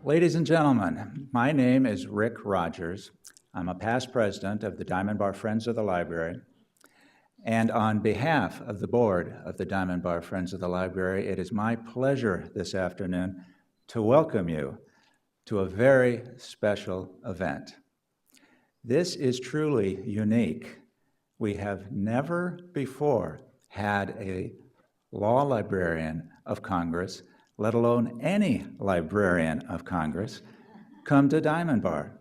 Ladies and gentlemen, my name is Rick Rogers. I'm a past president of the Diamond Bar Friends of the Library. And on behalf of the board of the Diamond Bar Friends of the Library, it is my pleasure this afternoon to welcome you to a very special event. This is truly unique. We have never before had a law librarian of Congress, let alone any librarian of Congress, come to Diamond Bar.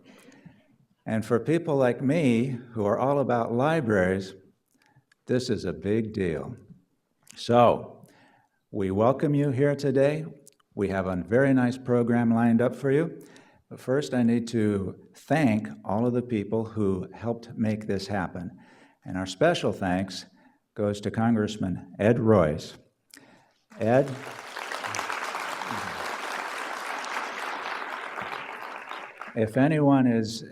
And for people like me who are all about libraries, this is a big deal. So, we welcome you here today. We have a very nice program lined up for you. But first, I need to thank all of the people who helped make this happen. And our special thanks goes to Congressman Ed Royce. Ed, if anyone is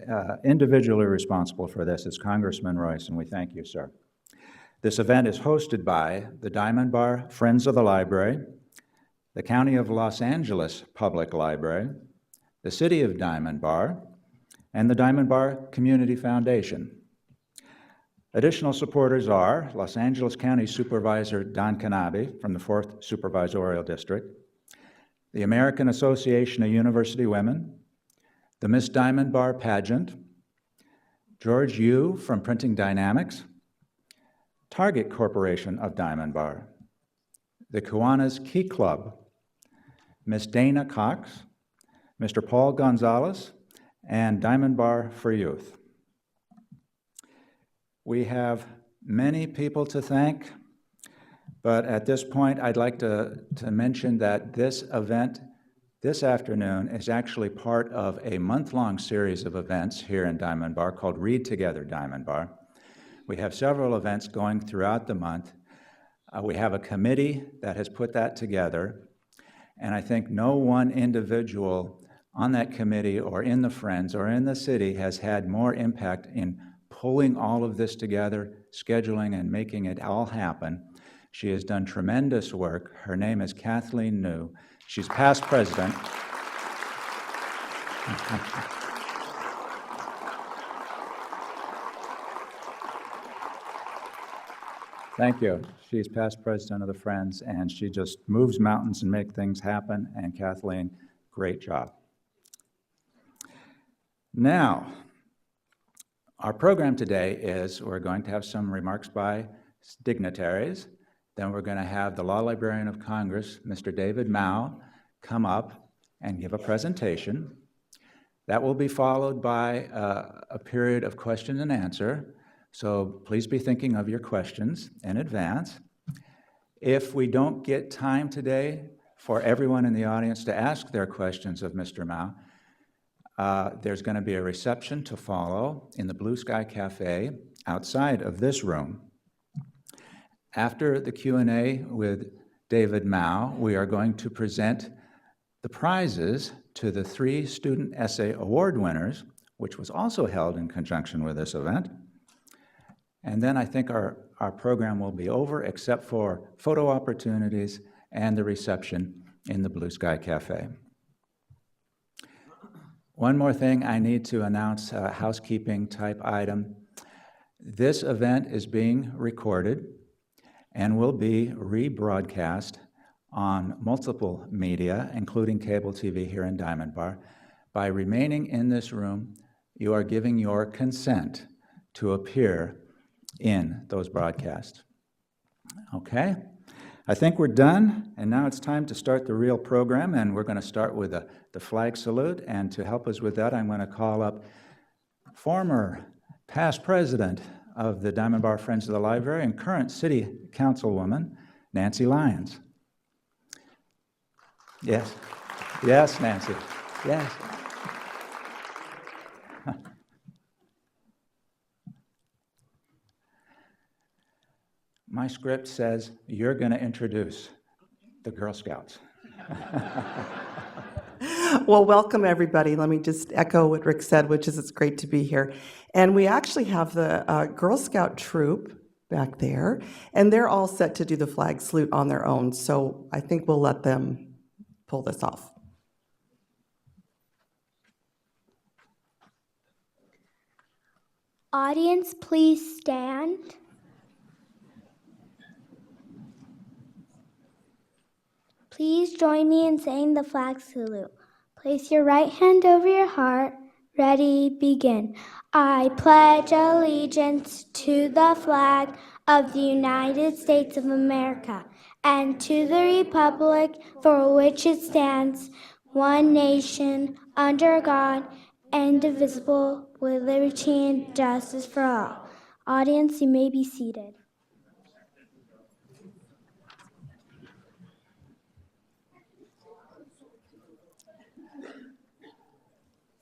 individually responsible for this, it's Congressman Royce, and we thank you, sir. This event is hosted by the Diamond Bar Friends of the Library, the County of Los Angeles Public Library, the City of Diamond Bar, and the Diamond Bar Community Foundation. Additional supporters are Los Angeles County Supervisor Don Canabi from the 4th Supervisorial District, the American Association of University Women, the Miss Diamond Bar Pageant, George Yu from Printing Dynamics, Target Corporation of Diamond Bar, the Kiwanis Key Club, Miss Dana Cox, Mr. Paul Gonzalez, and Diamond Bar for Youth. We have many people to thank, but at this point I'd like to mention that this event this afternoon is actually part of a month-long series of events here in Diamond Bar called Read Together Diamond Bar. We have several events going throughout the month. We have a committee that has put that together, and I think no one individual on that committee or in the Friends or in the city has had more impact in pulling all of this together, scheduling and making it all happen. She has done tremendous work. Her name is Kathleen New. She's past president. Thank you. She's past president of the Friends, and she just moves mountains and makes things happen. And Kathleen, great job. Now, our program today is we're going to have some remarks by dignitaries. Then we're going to have the Law Librarian of Congress, Mr. David Mao, come up and give a presentation. That will be followed by a period of question and answer. So please be thinking of your questions in advance. If we don't get time today for everyone in the audience to ask their questions of Mr. Mao, there's going to be a reception to follow in the Blue Sky Cafe outside of this room. After the Q&A with David Mao, we are going to present the prizes to the 3 Student Essay Award winners, which was also held in conjunction with this event. And then I think our program will be over, except for photo opportunities and the reception in the Blue Sky Cafe. One more thing I need to announce, a housekeeping type item. This event is being recorded and will be rebroadcast on multiple media, including cable TV here in Diamond Bar. By remaining in this room, you are giving your consent to appear in those broadcasts. Okay, I think we're done, and now it's time to start the real program, and we're going to start with the flag salute, and to help us with that, I'm going to call up former past president of the Diamond Bar Friends of the Library and current City Councilwoman, Nancy Lyons. Yes, yes, Nancy, yes. My script says you're going to introduce the Girl Scouts. Well, welcome everybody. Let me just echo what Rick said, which is it's great to be here. And we actually have the Girl Scout troop back there, and they're all set to do the flag salute on their own. So I think we'll let them pull this off. Audience, please stand. Please join me in saying the flag salute. Place your right hand over your heart. Ready, begin. I pledge allegiance to the flag of the United States of America and to the republic for which it stands, one nation, under God, indivisible, with liberty and justice for all. Audience, you may be seated.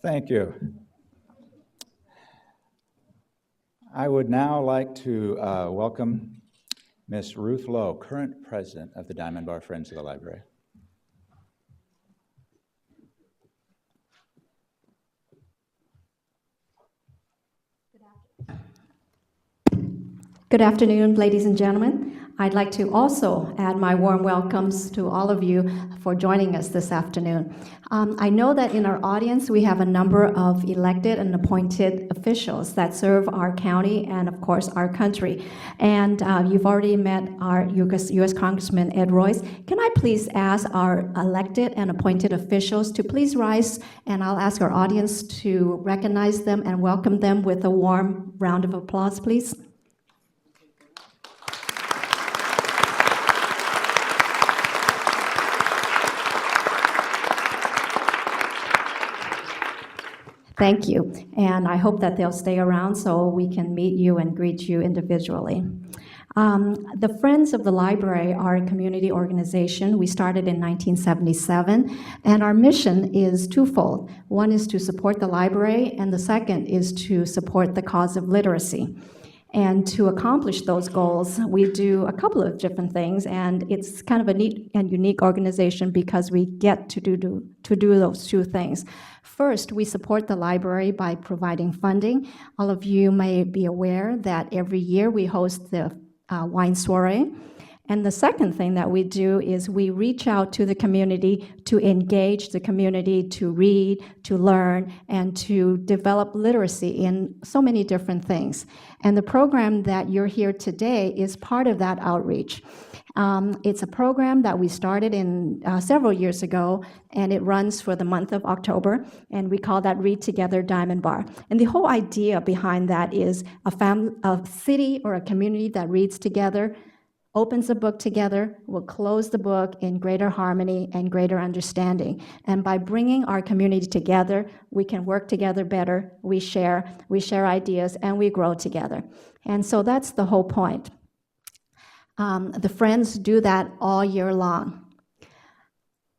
Thank you. I would now like to welcome Ms. Ruth Lowe, current president of the Diamond Bar Friends of the Library. Good afternoon, ladies and gentlemen. I'd like to also add my warm welcomes to all of you for joining us this afternoon. I know that in our audience we have a number of elected and appointed officials that serve our county and, of course, our country. And you've already met our U.S. Congressman Ed Royce. Can I please ask our elected and appointed officials to please rise, and I'll ask our audience to recognize them and welcome them with a warm round of applause, please. Thank you, and I hope that they'll stay around so we can meet you and greet you individually. The Friends of the Library are a community organization. We started in 1977, and our mission is twofold. One is to support the library, and the second is to support the cause of literacy. And to accomplish those goals, we do a couple of different things, and it's kind of a neat and unique organization because we get to do those two things. First, we support the library by providing funding. All of you may be aware that every year we host the wine soiree. And the second thing that we do is we reach out to the community to engage the community to read, to learn, and to develop literacy in so many different things. And the program that you're here today is part of that outreach. It's a program that we started in several years ago, and it runs for the month of October, and we call that Read Together Diamond Bar. And the whole idea behind that is a city or a community that reads together, opens a book together, will close the book in greater harmony and greater understanding. And by bringing our community together, we can work together better, we share ideas, and we grow together. And so that's the whole point. The Friends do that all year long.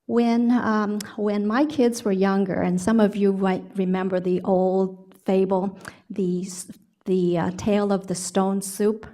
When my kids were younger, and some of you might remember the old fable, the tale of the stone soup.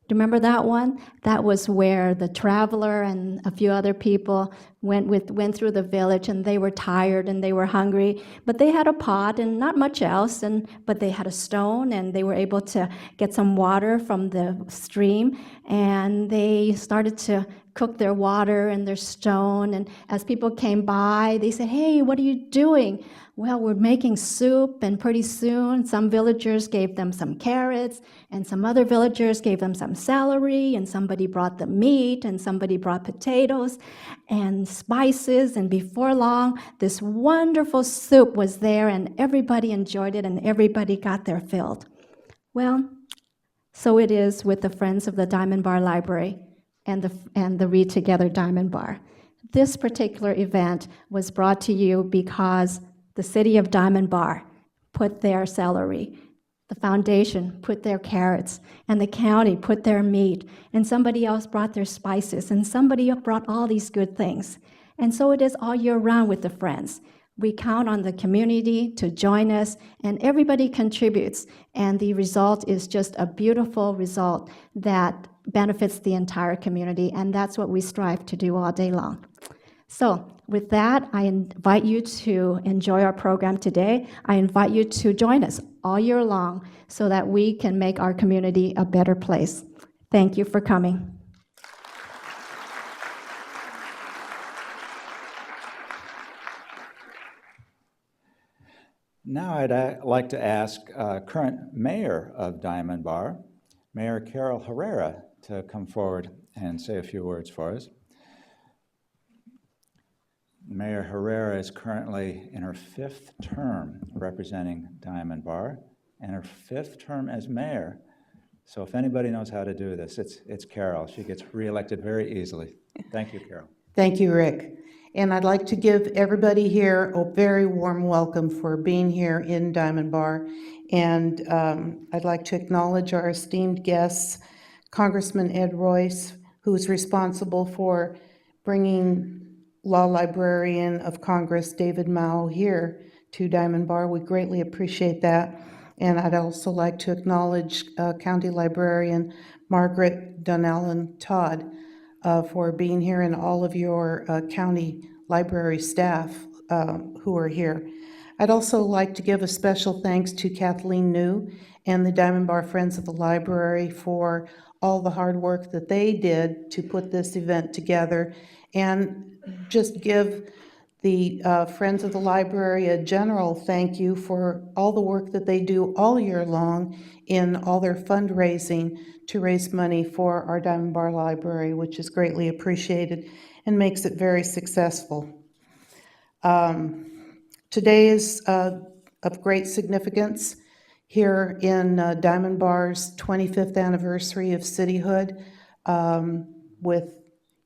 Do you remember that one? That was where the traveler and a few other people went through the village, and they were tired and they were hungry, but they had a pot and not much else, but they had a stone, and they were able to get some water from the stream, and they started to cook their water in their stone. And as people came by, they said, "Hey, what are you doing?" "Well, we're making soup," and pretty soon some villagers gave them some carrots, and some other villagers gave them some celery, and somebody brought the meat, and somebody brought potatoes and spices, and before long, this wonderful soup was there, and everybody enjoyed it, and everybody got their fill. Well, so it is with the Friends of the Diamond Bar Library and the Read Together Diamond Bar. This particular event was brought to you because the city of Diamond Bar put their celery, the foundation put their carrots, and the county put their meat, and somebody else brought their spices, and somebody brought all these good things. And so it is all year round with the Friends. We count on the community to join us, and everybody contributes, and the result is just a beautiful result that benefits the entire community, and that's what we strive to do all day long. So with that, I invite you to enjoy our program today. I invite you to join us all year long so that we can make our community a better place. Thank you for coming. Now I'd like to ask current mayor of Diamond Bar, Mayor Carol Herrera, to come forward and say a few words for us. Mayor Herrera is currently in her 5th term representing Diamond Bar and her 5th term as mayor. So if anybody knows how to do this, it's Carol. She gets reelected very easily. Thank you, Carol. Thank you, Rick. And I'd like to give everybody here a very warm welcome for being here in Diamond Bar. And I'd like to acknowledge our esteemed guests, Congressman Ed Royce, who's responsible for bringing Law Librarian of Congress David Mao here to Diamond Bar. We greatly appreciate that. And I'd also like to acknowledge County Librarian Margaret Donnellan Todd for being here, and all of your county library staff who are here. I'd also like to give a special thanks to Kathleen New and the Diamond Bar Friends of the Library for all the hard work that they did to put this event together, and just give the Friends of the Library a general thank you for all the work that they do all year long in all their fundraising to raise money for our Diamond Bar Library, which is greatly appreciated and makes it very successful. Today is of great significance here in Diamond Bar's 25th anniversary of cityhood with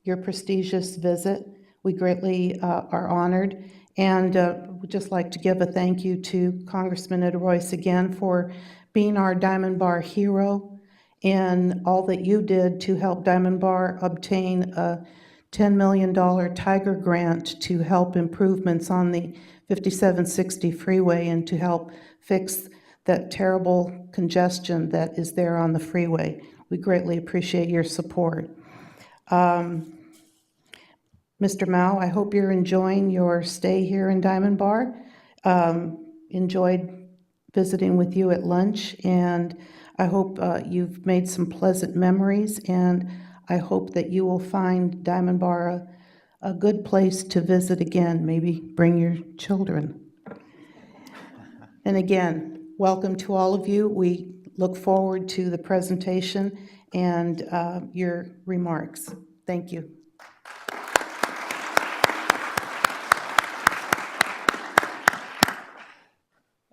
your prestigious visit. We greatly are honored, and would just like to give a thank you to Congressman Ed Royce again for being our Diamond Bar hero and all that you did to help Diamond Bar obtain a $10 million Tiger grant to help improvements on the 5760 freeway and to help fix that terrible congestion that is there on the freeway. We greatly appreciate your support. Mr. Mao, I hope you're enjoying your stay here in Diamond Bar. Enjoyed visiting with you at lunch, and I hope you've made some pleasant memories, and I hope that you will find Diamond Bar a good place to visit again. Maybe bring your children. And again, welcome to all of you. We look forward to the presentation and your remarks. Thank you.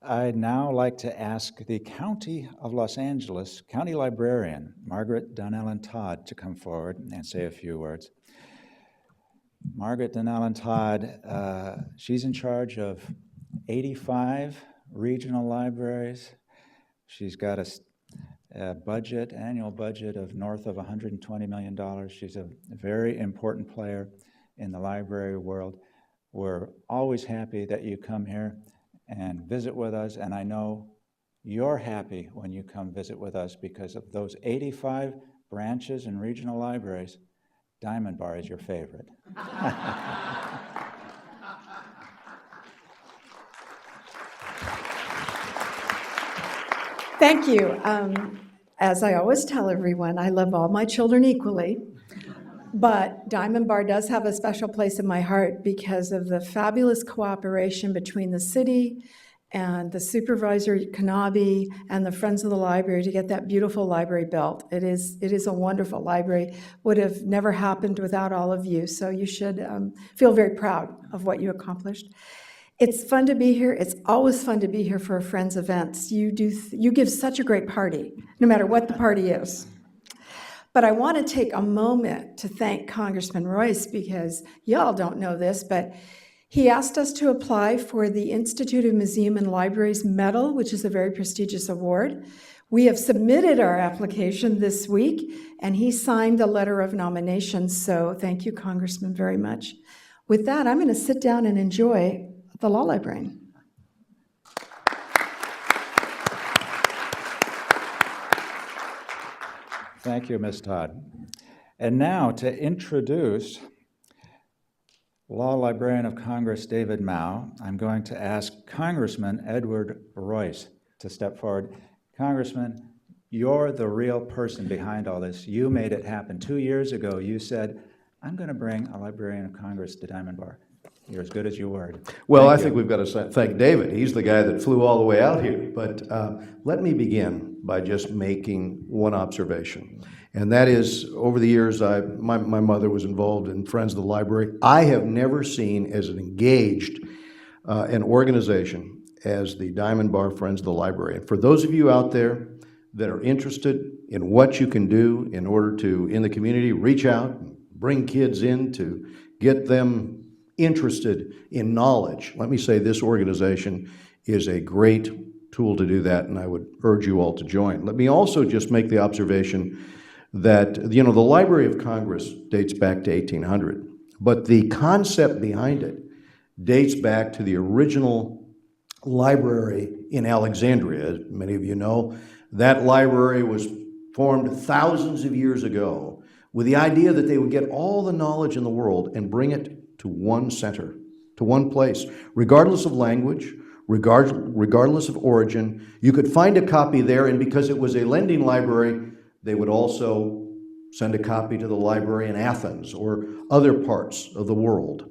I'd now like to ask the County of Los Angeles County Librarian, Margaret Donnellan Todd, to come forward and say a few words. Margaret Donnellan Todd, she's in charge of 85 regional libraries. She's got a budget, annual budget of north of $120 million. She's a very important player in the library world. We're always happy that you come here and visit with us, and I know you're happy when you come visit with us because of those 85 branches and regional libraries. Diamond Bar is your favorite. Thank you. As I always tell everyone, I love all my children equally, but Diamond Bar does have a special place in my heart because of the fabulous cooperation between the city and the supervisor, Kanabe, and the Friends of the Library to get that beautiful library built. It is a wonderful library. Would have never happened without all of you, so you should feel very proud of what you accomplished. It's fun to be here. It's always fun to be here for Friends events. You give such a great party, no matter what the party is. But I want to take a moment to thank Congressman Royce because y'all don't know this, but he asked us to apply for the Institute of Museum and Libraries Medal, which is a very prestigious award. We have submitted our application this week, and he signed the letter of nomination, so thank you, Congressman, very much. With that, I'm going to sit down and enjoy the Law Librarian. Thank you, Ms. Todd. And now to introduce Law Librarian of Congress David Mao, I'm going to ask Congressman Edward Royce to step forward. Congressman, you're the real person behind all this. You made it happen. 2 years ago, you said, I'm going to bring a Librarian of Congress to Diamond Bar. You're as good as your word. Well, Thank I think you. we've got to thank David. He's the guy that flew all the way out here. But let me begin by just making one observation. And that is, over the years, my mother was involved in Friends of the Library. I have never seen as engaged an organization as the Diamond Bar Friends of the Library. And for those of you out there that are interested in what you can do in order to, in the community, reach out, and bring kids in to get them interested in knowledge, let me say this organization is a great tool to do that, and I would urge you all to join. Let me also just make the observation that, the Library of Congress dates back to 1800, but the concept behind it dates back to the original library in Alexandria. As many of you know, that library was formed thousands of years ago with the idea that they would get all the knowledge in the world and bring it to one center, to one place, regardless of language, regardless of origin. You could find a copy there, and because it was a lending library, they would also send a copy to the library in Athens or other parts of the world.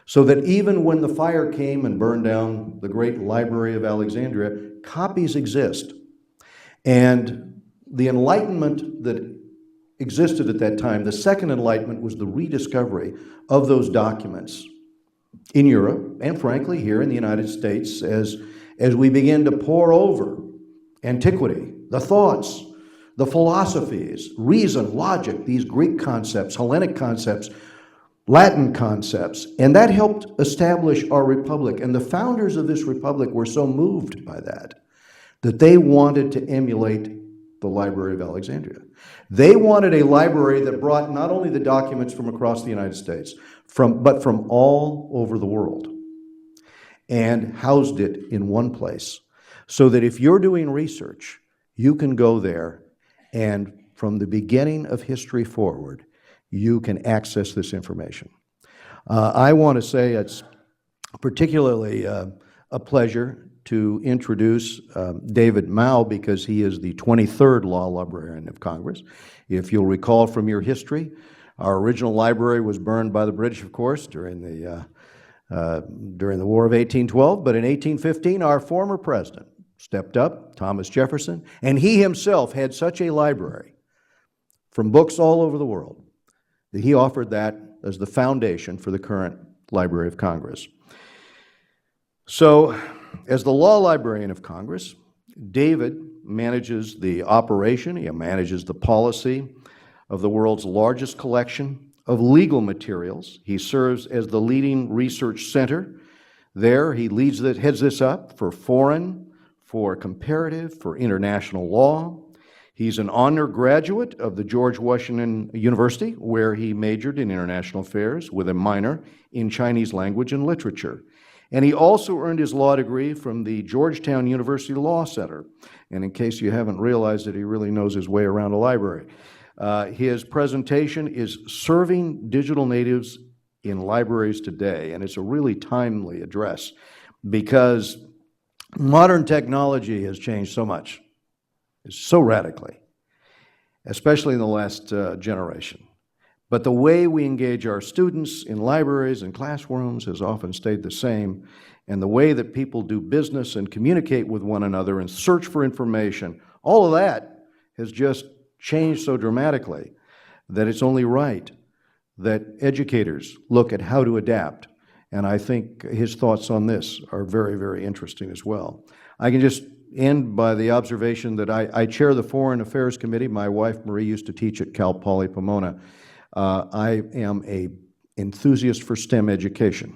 So that even when the fire came and burned down the great Library of Alexandria, copies exist. And the Enlightenment that existed at that time, the Second Enlightenment, was the rediscovery of those documents in Europe and, frankly, here in the United States as we begin to pore over antiquity, the thoughts, the philosophies, reason, logic, these Greek concepts, Hellenic concepts, Latin concepts, and that helped establish our republic. And the founders of this republic were so moved by that they wanted to emulate the Library of Alexandria. They wanted a library that brought not only the documents from across the United States, but from all over the world, and housed it in one place, so that if you're doing research, you can go there, and from the beginning of history forward, you can access this information. I want to say it's particularly a pleasure to introduce David Mao, because he is the 23rd Law Librarian of Congress. If you'll recall from your history, our original library was burned by the British, of course, during the War of 1812, but in 1815, our former president stepped up, Thomas Jefferson, and he himself had such a library from books all over the world that he offered that as the foundation for the current Library of Congress. So, as the Law Librarian of Congress, David manages the operation, he manages the policy of the world's largest collection of legal materials. He serves as the leading research center. There, he heads this up for foreign, for comparative, for international law. He's an honor graduate of the George Washington University, where he majored in international affairs with a minor in Chinese language and literature. And he also earned his law degree from the Georgetown University Law Center. And in case you haven't realized it, he really knows his way around a library. His presentation is Serving Digital Natives in Libraries Today, and it's a really timely address because modern technology has changed so much, so radically, especially in the last generation. But the way we engage our students in libraries and classrooms has often stayed the same, and the way that people do business and communicate with one another and search for information, all of that has just changed so dramatically that it's only right that educators look at how to adapt. And I think his thoughts on this are very, very interesting as well. I can just end by the observation that I chair the Foreign Affairs Committee. My wife, Marie, used to teach at Cal Poly Pomona. I am an enthusiast for STEM education.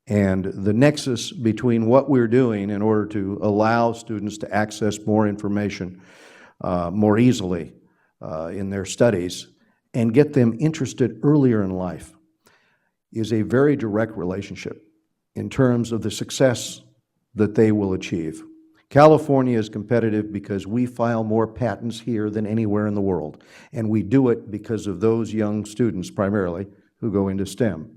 And the nexus between what we're doing in order to allow students to access more information more easily in their studies and get them interested earlier in life is a very direct relationship in terms of the success that they will achieve. California is competitive because we file more patents here than anywhere in the world, and we do it because of those young students primarily who go into STEM.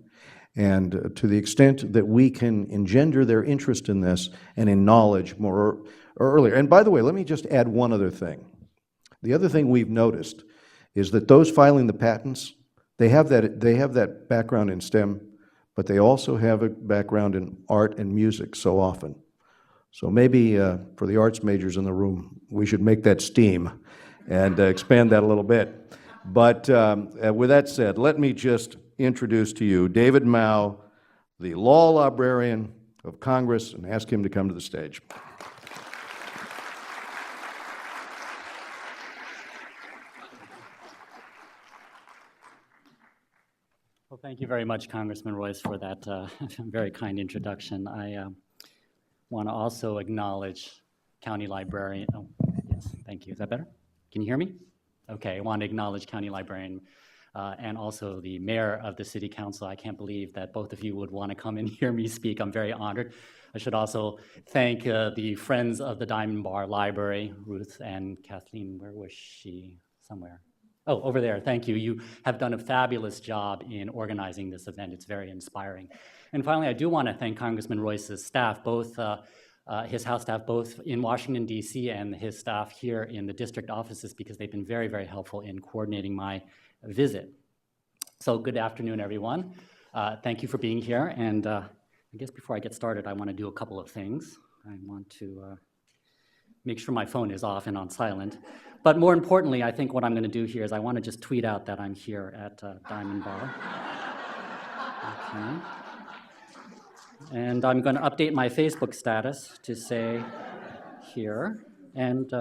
And to the extent that we can engender their interest in this and in knowledge more earlier. And by the way, let me just add one other thing. The other thing we've noticed is that those filing the patents, they have that background in STEM, but they also have a background in art and music so often. So maybe for the arts majors in the room, we should make that STEAM and expand that a little bit. But with that said, let me just introduce to you David Mao, the Law Librarian of Congress, and ask him to come to the stage. Well, thank you very much, Congressman Royce, for that very kind introduction. I want to also acknowledge County Librarian. Oh, yes, thank you. Is that better? Can you hear me? Okay, I want to acknowledge County Librarian and also the Mayor of the City Council. I can't believe that both of you would want to come and hear me speak. I'm very honored. I should also thank the Friends of the Diamond Bar Library, Ruth and Kathleen. Where was she? Somewhere. Oh, over there, thank you. You have done a fabulous job in organizing this event. It's very inspiring. And finally, I do want to thank Congressman Royce's staff, both his House staff, both in Washington, D.C., and his staff here in the district offices, because they've been very, very helpful in coordinating my visit. So good afternoon, everyone. Thank you for being here. And I guess before I get started, I want to do a couple of things. I want to make sure my phone is off and on silent. But more importantly, I think what I'm going to do here is I want to just tweet out that I'm here at Diamond Bar. Okay. And I'm going to update my Facebook status to say here. And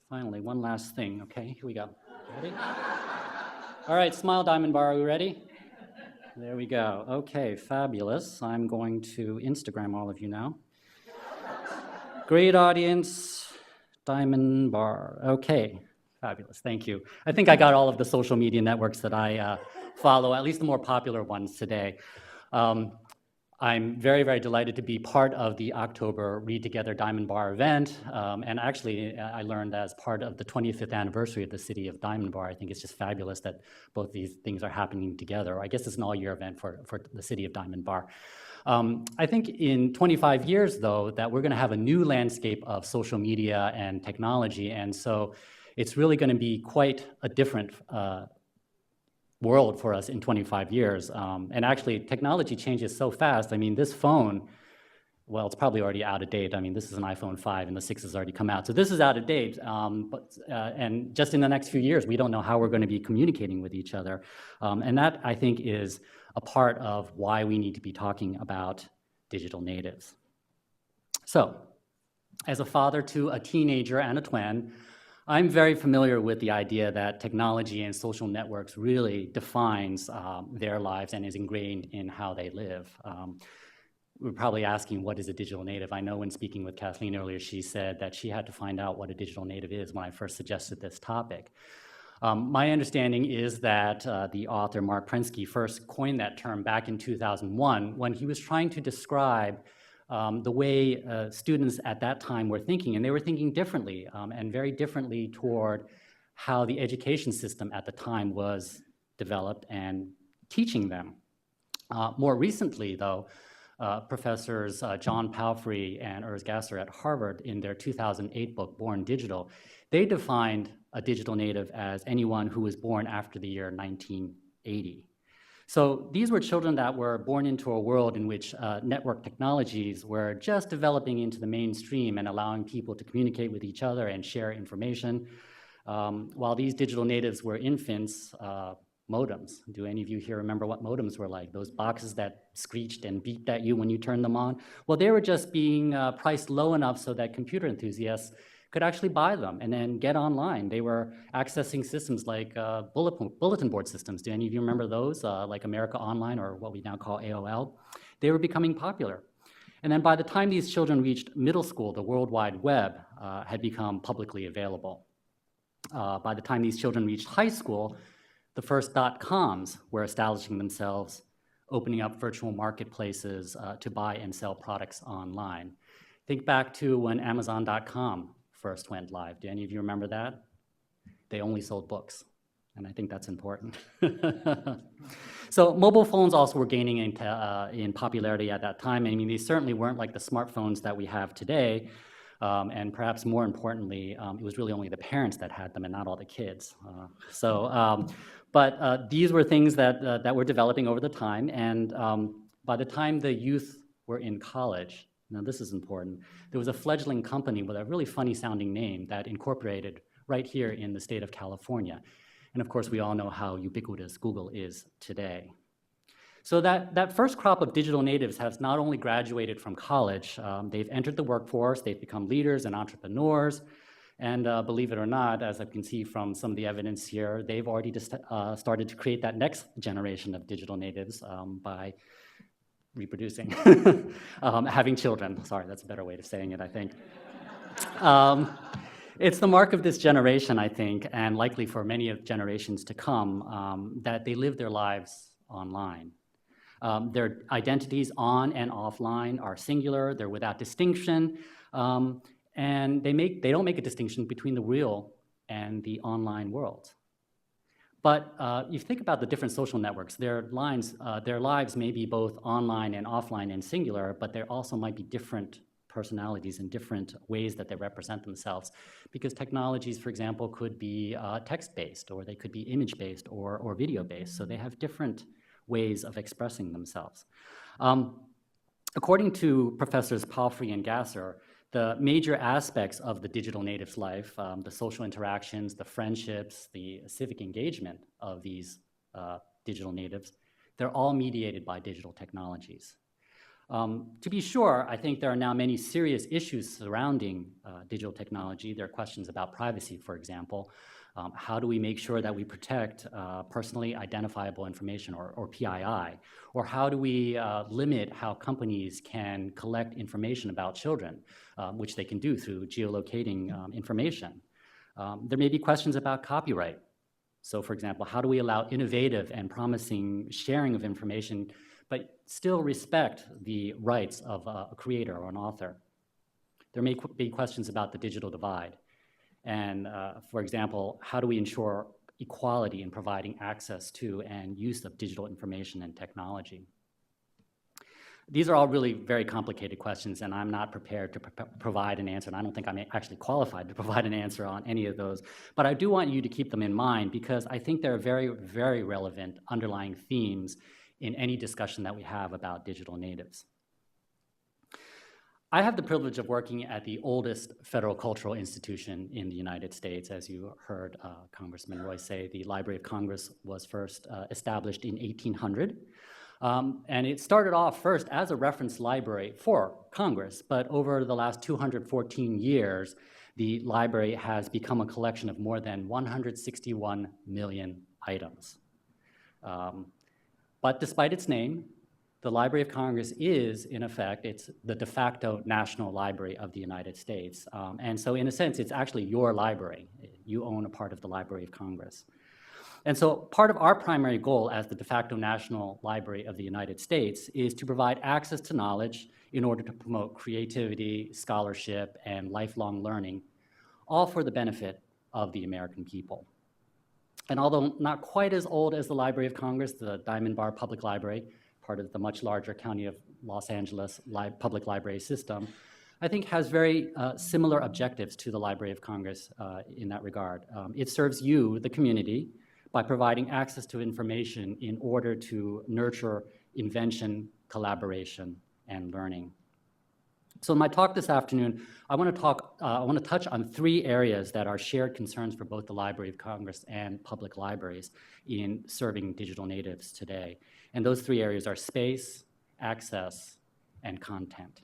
finally, one last thing, okay? Here we go. Ready? All right, smile, Diamond Bar, are we ready? There we go. Okay, fabulous. I'm going to Instagram all of you now. Great audience, Diamond Bar. Okay, fabulous, thank you. I think I got all of the social media networks that I follow, at least the more popular ones today. I'm very, very delighted to be part of the October Read Together Diamond Bar event. And actually, I learned as part of the 25th anniversary of the city of Diamond Bar, I think it's just fabulous that both these things are happening together. I guess it's an all-year event for the city of Diamond Bar. I think in 25 years, though, that we're going to have a new landscape of social media and technology. And so it's really going to be quite a different world for us in 25 years. And actually, technology changes so fast. I mean, this phone, well, it's probably already out of date. I mean, this is an iPhone 5 and the 6 has already come out. So this is out of date. And just in the next few years, we don't know how we're going to be communicating with each other. And that, I think, is a part of why we need to be talking about digital natives. So, as a father to a teenager and a twin, I'm very familiar with the idea that technology and social networks really defines their lives and is ingrained in how they live. We're probably asking, what is a digital native? I know when speaking with Kathleen earlier, she said that she had to find out what a digital native is when I first suggested this topic. My understanding is that the author Mark Prensky first coined that term back in 2001 when he was trying to describe the way students at that time were thinking, and they were thinking differently and very differently toward how the education system at the time was developed and teaching them. More recently, though, professors John Palfrey and Urs Gasser at Harvard, in their 2008 book, Born Digital, they defined a digital native as anyone who was born after the year 1980. So these were children that were born into a world in which network technologies were just developing into the mainstream and allowing people to communicate with each other and share information. While these digital natives were infants, modems. Do any of you here remember what modems were like? Those boxes that screeched and beeped at you when you turned them on? Well, they were just being priced low enough so that computer enthusiasts could actually buy them and then get online. They were accessing systems like bulletin board systems. Do any of you remember those, like America Online or what we now call AOL? They were becoming popular. And then by the time these children reached middle school, the World Wide Web had become publicly available. By the time these children reached high school, the first .coms were establishing themselves, opening up virtual marketplaces to buy and sell products online. Think back to when Amazon.com first went live. Do any of you remember that? They only sold books, and I think that's important. So mobile phones also were gaining in popularity at that time. I mean, these certainly weren't like the smartphones that we have today, and perhaps more importantly, it was really only the parents that had them and not all the kids. But these were things that were developing over the time, and by the time the youth were in college, now this is important, there was a fledgling company with a really funny sounding name that incorporated right here in the state of California. And of course, we all know how ubiquitous Google is today. So that first crop of digital natives has not only graduated from college, they've entered the workforce, they've become leaders and entrepreneurs, and believe it or not, as I can see from some of the evidence here, they've already started to create that next generation of digital natives by reproducing, having children. Sorry, that's a better way of saying it, I think. It's the mark of this generation, I think, and likely for many of generations to come, that they live their lives online. Their identities on and offline are singular, they're without distinction, and they don't make a distinction between the real and the online world. But you think about the different social networks, their lives may be both online and offline and singular, but there also might be different personalities and different ways that they represent themselves. Because technologies, for example, could be text-based, or they could be image-based or video-based, so they have different ways of expressing themselves. According to Professors Palfrey and Gasser, the major aspects of the digital native's life, the social interactions, the friendships, the civic engagement of these digital natives, they're all mediated by digital technologies. To be sure, I think there are now many serious issues surrounding digital technology. There are questions about privacy, for example. How do we make sure that we protect personally identifiable information, or PII? Or how do we limit how companies can collect information about children, which they can do through geolocating information? There may be questions about copyright. So for example, how do we allow innovative and promising sharing of information, but still respect the rights of a creator or an author? There may be questions about the digital divide. And for example, how do we ensure equality in providing access to and use of digital information and technology? These are all really very complicated questions, and I'm not prepared to provide an answer, and I don't think I'm actually qualified to provide an answer on any of those. But I do want you to keep them in mind, because I think there are very, very relevant underlying themes in any discussion that we have about digital natives. I have the privilege of working at the oldest federal cultural institution in the United States. As you heard Congressman Roy say, the Library of Congress was first established in 1800. And it started off first as a reference library for Congress, but over the last 214 years, the library has become a collection of more than 161 million items. But despite its name, the Library of Congress is, in effect, it's the de facto national library of the United States. And so in a sense, it's actually your library. You own a part of the Library of Congress. And so part of our primary goal as the de facto national library of the United States is to provide access to knowledge in order to promote creativity, scholarship, and lifelong learning, all for the benefit of the American people. And although not quite as old as the Library of Congress, the Diamond Bar Public Library, part of the much larger County of Los Angeles public library system, I think has very similar objectives to the Library of Congress in that regard. It serves you, the community, by providing access to information in order to nurture invention, collaboration, and learning. So in my talk this afternoon, I want to touch on three areas that are shared concerns for both the Library of Congress and public libraries in serving digital natives today. And those three areas are space, access, and content.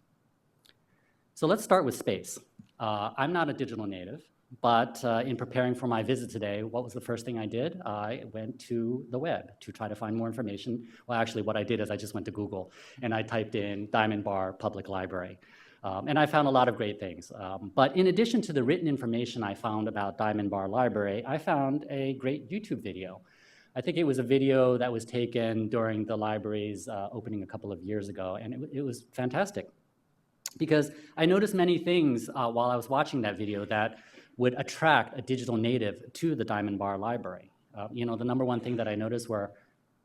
So let's start with space. I'm not a digital native, but in preparing for my visit today, what was the first thing I did? I went to the web to try to find more information. Well, actually, what I did is I just went to Google, and I typed in Diamond Bar Public Library. And I found a lot of great things. But in addition to the written information I found about Diamond Bar Library, I found a great YouTube video. I think it was a video that was taken during the library's opening a couple of years ago, and it was fantastic. Because I noticed many things while I was watching that video that would attract a digital native to the Diamond Bar Library. You know, the number one thing that I noticed were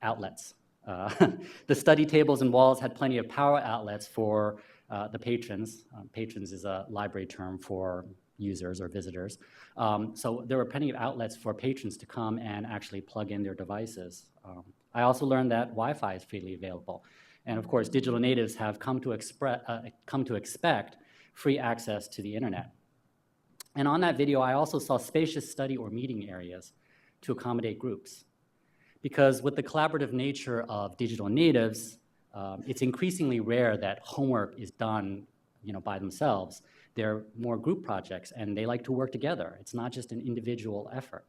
outlets. The study tables and walls had plenty of power outlets for the patrons. Patrons is a library term for users or visitors. So there were plenty of outlets for patrons to come and actually plug in their devices. I also learned that Wi-Fi is freely available. And of course, digital natives have come to expect free access to the internet. And on that video, I also saw spacious study or meeting areas to accommodate groups. Because with the collaborative nature of digital natives, it's increasingly rare that homework is done by themselves. They're more group projects, and they like to work together. It's not just an individual effort.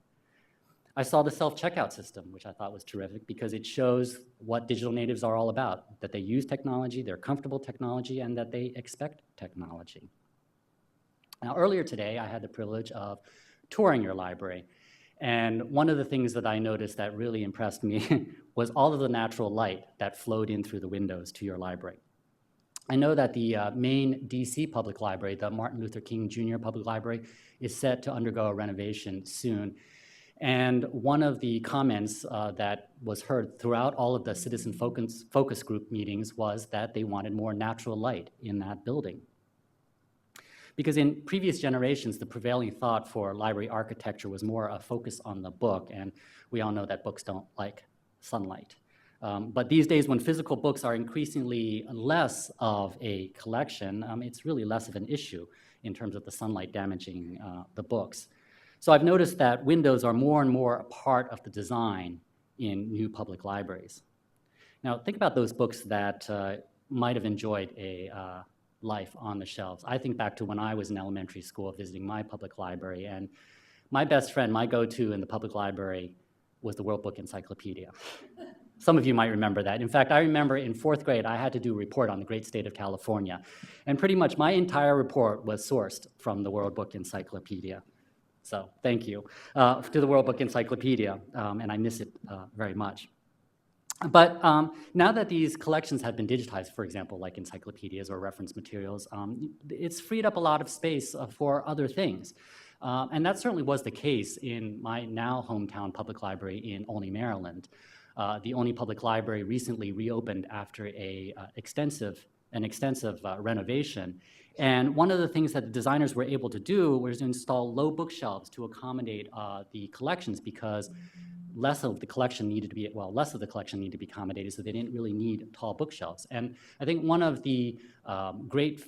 I saw the self-checkout system, which I thought was terrific because it shows what digital natives are all about, that they use technology, they're comfortable with technology, and that they expect technology. Now, earlier today, I had the privilege of touring your library. And one of the things that I noticed that really impressed me was all of the natural light that flowed in through the windows to your library. I know that the main DC public library, the Martin Luther King Jr. Public Library, is set to undergo a renovation soon. And one of the comments that was heard throughout all of the citizen focus group meetings was that they wanted more natural light in that building. Because in previous generations, the prevailing thought for library architecture was more a focus on the book, and we all know that books don't like sunlight. But these days, when physical books are increasingly less of a collection, it's really less of an issue in terms of the sunlight damaging the books. So I've noticed that windows are more and more a part of the design in new public libraries. Now, think about those books that might have enjoyed a life on the shelves. I think back to when I was in elementary school visiting my public library, and my best friend, my go-to in the public library was the World Book Encyclopedia. Some of you might remember that. In fact, I remember in 4th grade, I had to do a report on the great state of California. And pretty much my entire report was sourced from the World Book Encyclopedia. So thank you to the World Book Encyclopedia, and I miss it very much. But now that these collections have been digitized, for example, like encyclopedias or reference materials, it's freed up a lot of space for other things. And that certainly was the case in my now hometown public library in Olney, Maryland. The Olney Public Library recently reopened after an extensive renovation. And one of the things that the designers were able to do was install low bookshelves to accommodate the collections, because less of the collection needed to be accommodated, so they didn't really need tall bookshelves. And I think one of the great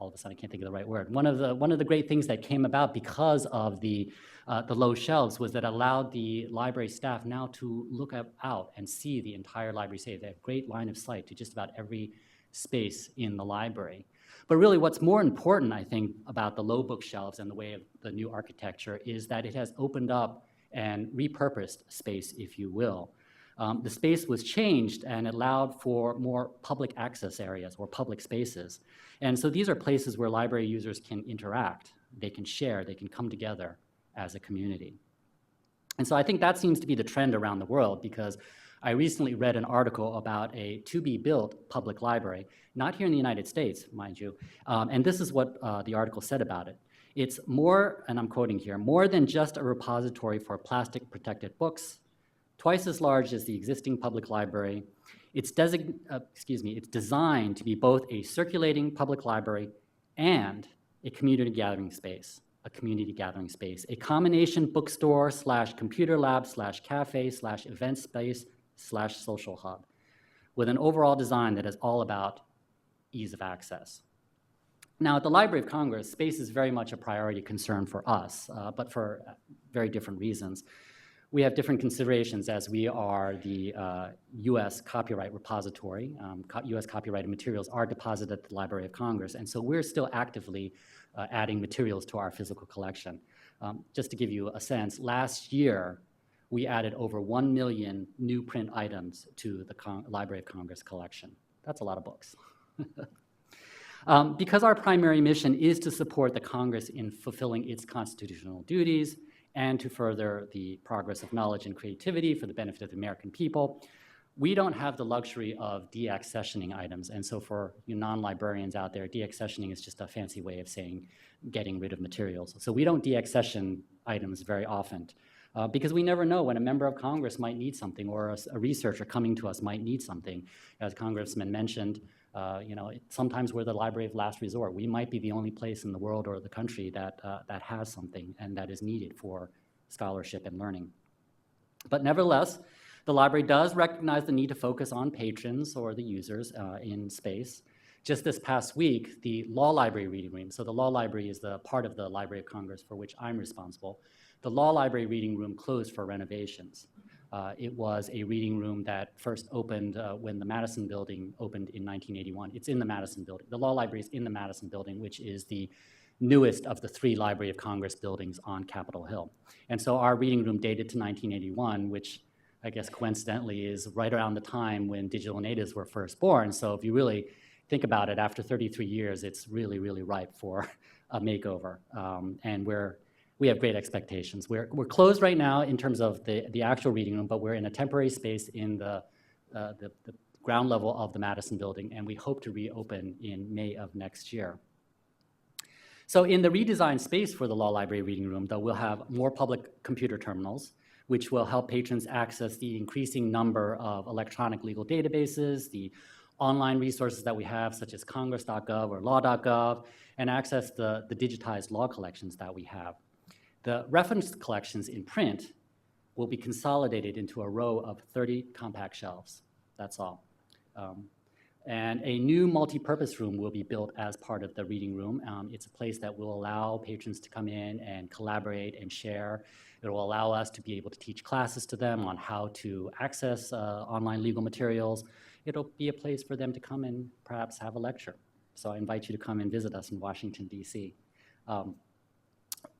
all of a sudden I can't think of the right word. One of the great things that came about because of the low shelves was that allowed the library staff now to look out and see the entire library space. They have great line of sight to just about every space in the library. But really what's more important, I think, about the low bookshelves and the way of the new architecture is that it has opened up and repurposed space, if you will. The space was changed and allowed for more public access areas or public spaces. And so these are places where library users can interact, they can share, they can come together as a community. And so I think that seems to be the trend around the world, because I recently read an article about a to-be-built public library, not here in the United States, mind you, and this is what the article said about it. It's more, and I'm quoting here, more than just a repository for plastic-protected books, twice as large as the existing public library. It's designed to be both a circulating public library and a community gathering space, a combination bookstore / computer lab / cafe / event space / social hub, with an overall design that is all about ease of access. Now, at the Library of Congress, space is very much a priority concern for us, but for very different reasons. We have different considerations as we are the U.S. copyright repository. U.S. copyrighted materials are deposited at the Library of Congress, and so we're still actively adding materials to our physical collection. Just to give you a sense, last year, we added over 1 million new print items to the Library of Congress collection. That's a lot of books. Because our primary mission is to support the Congress in fulfilling its constitutional duties and to further the progress of knowledge and creativity for the benefit of the American people, we don't have the luxury of deaccessioning items. And so for you non-librarians out there, deaccessioning is just a fancy way of saying getting rid of materials. So we don't deaccession items very often because we never know when a member of Congress might need something or a researcher coming to us might need something. As Congressman mentioned, Sometimes we're the library of last resort. We might be the only place in the world or the country that has something and that is needed for scholarship and learning. But nevertheless, the library does recognize the need to focus on patrons or the users in space. Just this past week, the Law Library Reading Room, so the Law Library is the part of the Library of Congress for which I'm responsible. The Law Library Reading Room closed for renovations. It was a reading room that first opened when the Madison Building opened in 1981. It's in the Madison Building. The Law Library is in the Madison Building, which is the newest of the 3 Library of Congress buildings on Capitol Hill. And so our reading room dated to 1981, which I guess coincidentally is right around the time when digital natives were first born. So if you really think about it, after 33 years, it's really, really ripe for a makeover. And we have great expectations. We're closed right now in terms of the actual reading room, but we're in a temporary space in the ground level of the Madison Building, and we hope to reopen in May of next year. So in the redesigned space for the Law Library Reading Room, though, we'll have more public computer terminals, which will help patrons access the increasing number of electronic legal databases, the online resources that we have, such as congress.gov or law.gov, and access the digitized law collections that we have. The reference collections in print will be consolidated into a row of 30 compact shelves. That's all. And a new multi-purpose room will be built as part of the reading room. It's a place that will allow patrons to come in and collaborate and share. It will allow us to be able to teach classes to them on how to access online legal materials. It'll be a place for them to come and perhaps have a lecture. So I invite you to come and visit us in Washington, D.C.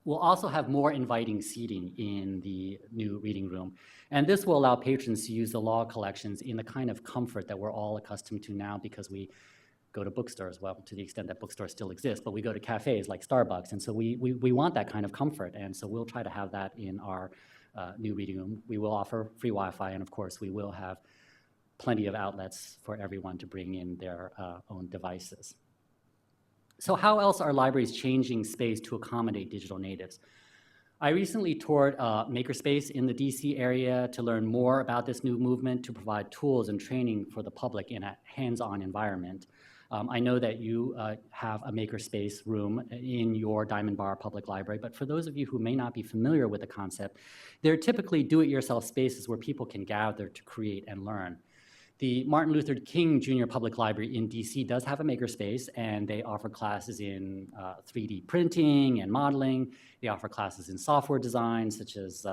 We'll also have more inviting seating in the new reading room. And this will allow patrons to use the law collections in the kind of comfort that we're all accustomed to now, because we go to bookstores, well, to the extent that bookstores still exist, but we go to cafes like Starbucks. And so we want that kind of comfort. And so we'll try to have that in our new reading room. We will offer free Wi-Fi, and of course, we will have plenty of outlets for everyone to bring in their own devices. So how else are libraries changing space to accommodate digital natives? I recently toured Makerspace in the DC area to learn more about this new movement, to provide tools and training for the public in a hands-on environment. I know that you have a Makerspace room in your Diamond Bar Public Library, but for those of you who may not be familiar with the concept, they're typically do-it-yourself spaces where people can gather to create and learn. The Martin Luther King Jr. Public Library in DC does have a makerspace, and they offer classes in 3D printing and modeling. They offer classes in software design, such as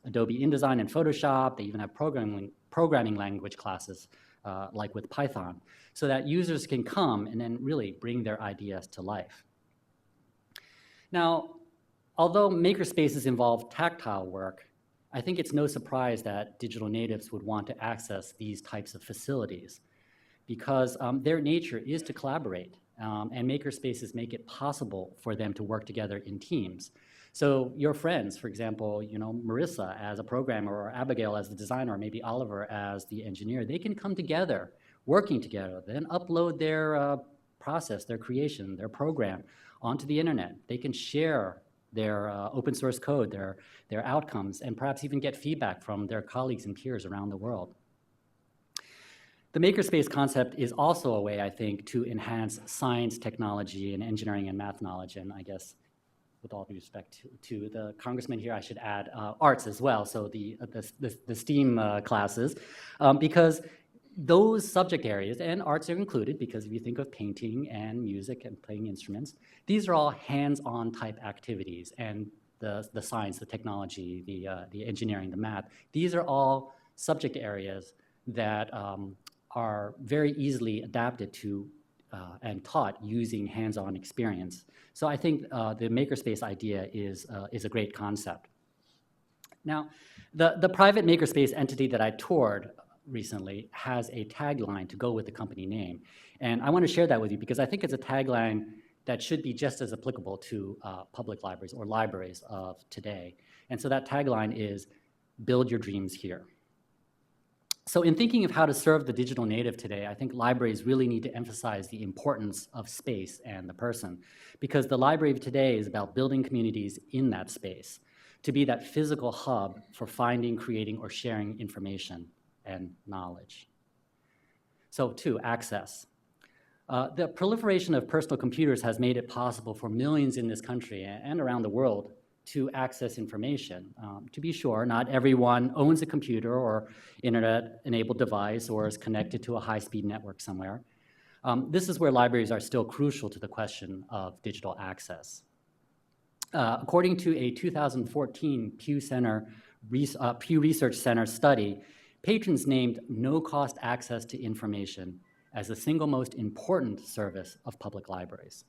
Adobe InDesign and Photoshop. They even have programming language classes, like with Python, so that users can come and then really bring their ideas to life. Now, although makerspaces involve tactile work, I think it's no surprise that digital natives would want to access these types of facilities, because their nature is to collaborate, and makerspaces make it possible for them to work together in teams. So your friends, for example, Marissa as a programmer, or Abigail as the designer, or maybe Oliver as the engineer, they can come together, working together, then upload their process, their creation, their program onto the internet. They can share their open source code, their outcomes, and perhaps even get feedback from their colleagues and peers around the world. The makerspace concept is also a way, I think, to enhance science, technology, and engineering and math knowledge. And I guess, with all due respect to the congressman here, I should add arts as well, so the STEAM classes, because those subject areas, and arts are included, because if you think of painting and music and playing instruments, these are all hands-on type activities, and the science, the technology, the engineering, the math, these are all subject areas that are very easily adapted to and taught using hands-on experience. So I think the makerspace idea is a great concept. Now, the private makerspace entity that I toured recently has a tagline to go with the company name. And I want to share that with you because I think it's a tagline that should be just as applicable to public libraries or libraries of today. And so that tagline is, "Build your dreams here." So in thinking of how to serve the digital native today, I think libraries really need to emphasize the importance of space and the person, because the library of today is about building communities in that space, to be that physical hub for finding, creating, or sharing information and knowledge. So 2, access. The proliferation of personal computers has made it possible for millions in this country and around the world to access information. To be sure, not everyone owns a computer or internet-enabled device or is connected to a high-speed network somewhere. This is where libraries are still crucial to the question of digital access. According to a 2014 Pew Research Center study, patrons named no-cost access to information as the single most important service of public libraries.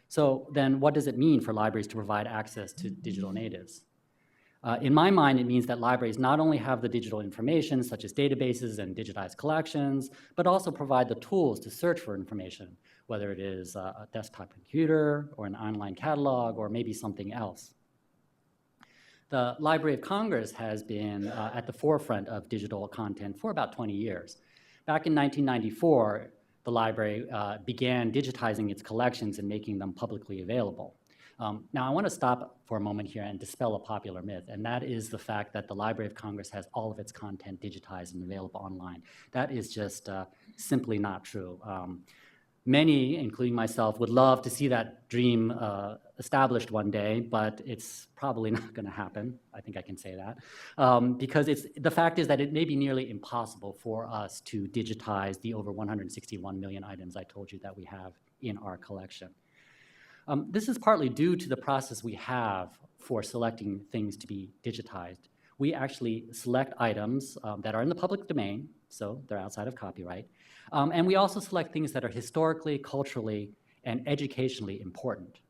So then what does it mean for libraries to provide access to digital natives? In my mind, it means that libraries not only have the digital information, such as databases and digitized collections, but also provide the tools to search for information, whether it is a desktop computer or an online catalog or maybe something else. The Library of Congress has been at the forefront of digital content for about 20 years. Back in 1994, the library began digitizing its collections and making them publicly available. Now, I want to stop for a moment here and dispel a popular myth, and that is the fact that the Library of Congress has all of its content digitized and available online. That is just simply not true. Many, including myself, would love to see that dream established one day, but it's probably not going to happen. I think I can say that. Because the fact is that it may be nearly impossible for us to digitize the over 161 million items I told you that we have in our collection. This is partly due to the process we have for selecting things to be digitized. We actually select items that are in the public domain, so they're outside of copyright, and we also select things that are historically, culturally, and educationally important.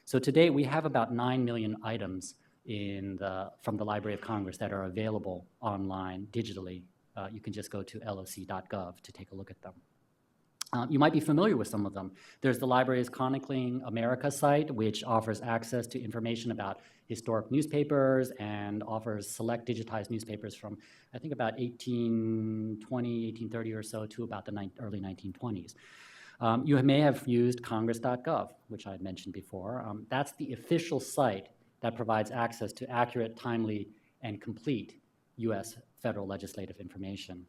So today we have about 9 million items from the Library of Congress that are available online digitally. You can just go to loc.gov to take a look at them. You might be familiar with some of them. There's the library's Chronicling America site, which offers access to information about historic newspapers and offers select digitized newspapers from, I think, about 1820, 1830 or so to about the early 1920s. You may have used congress.gov, which I had mentioned before. That's the official site that provides access to accurate, timely, and complete U.S. federal legislative information.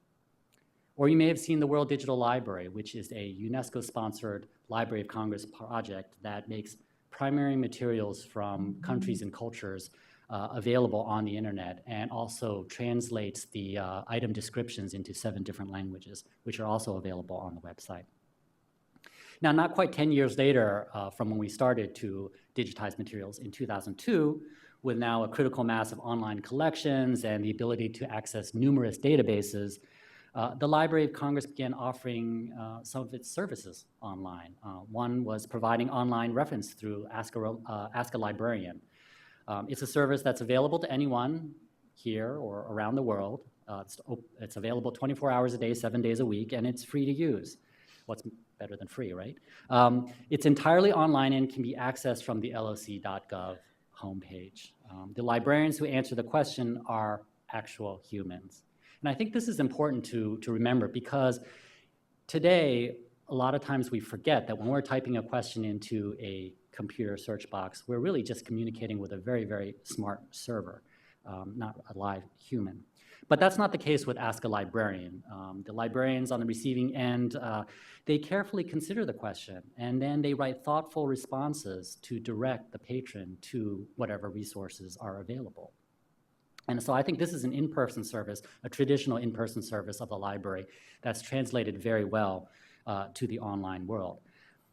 Or you may have seen the World Digital Library, which is a UNESCO-sponsored Library of Congress project that makes primary materials from countries and cultures available on the internet and also translates the item descriptions into 7 different languages, which are also available on the website. Now, not quite 10 years later from when we started to digitize materials in 2002, with now a critical mass of online collections and the ability to access numerous databases, the Library of Congress began offering some of its services online. One was providing online reference through Ask a Librarian. It's a service that's available to anyone here or around the world. It's available 24 hours a day, 7 days a week, and it's free to use. What's better than free, right? It's entirely online and can be accessed from the loc.gov homepage. The librarians who answer the question are actual humans. And I think this is important to remember because today, a lot of times we forget that when we're typing a question into a computer search box, we're really just communicating with a very, very smart server, not a live human. But that's not the case with Ask a Librarian. The librarians on the receiving end, they carefully consider the question, and then they write thoughtful responses to direct the patron to whatever resources are available. And so I think this is an in-person service, a traditional in-person service of the library that's translated very well to the online world.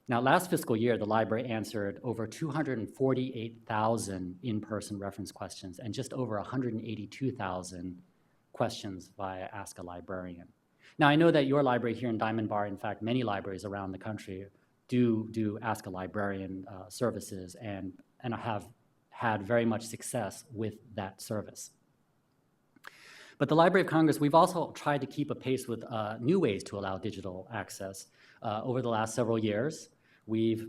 Now, last fiscal year, the library answered over 248,000 in-person reference questions and just over 182,000 questions via Ask a Librarian. Now, I know that your library here in Diamond Bar, in fact, many libraries around the country do Ask a Librarian services and have had very much success with that service. But the Library of Congress, we've also tried to keep a pace with new ways to allow digital access. Over the last several years, we've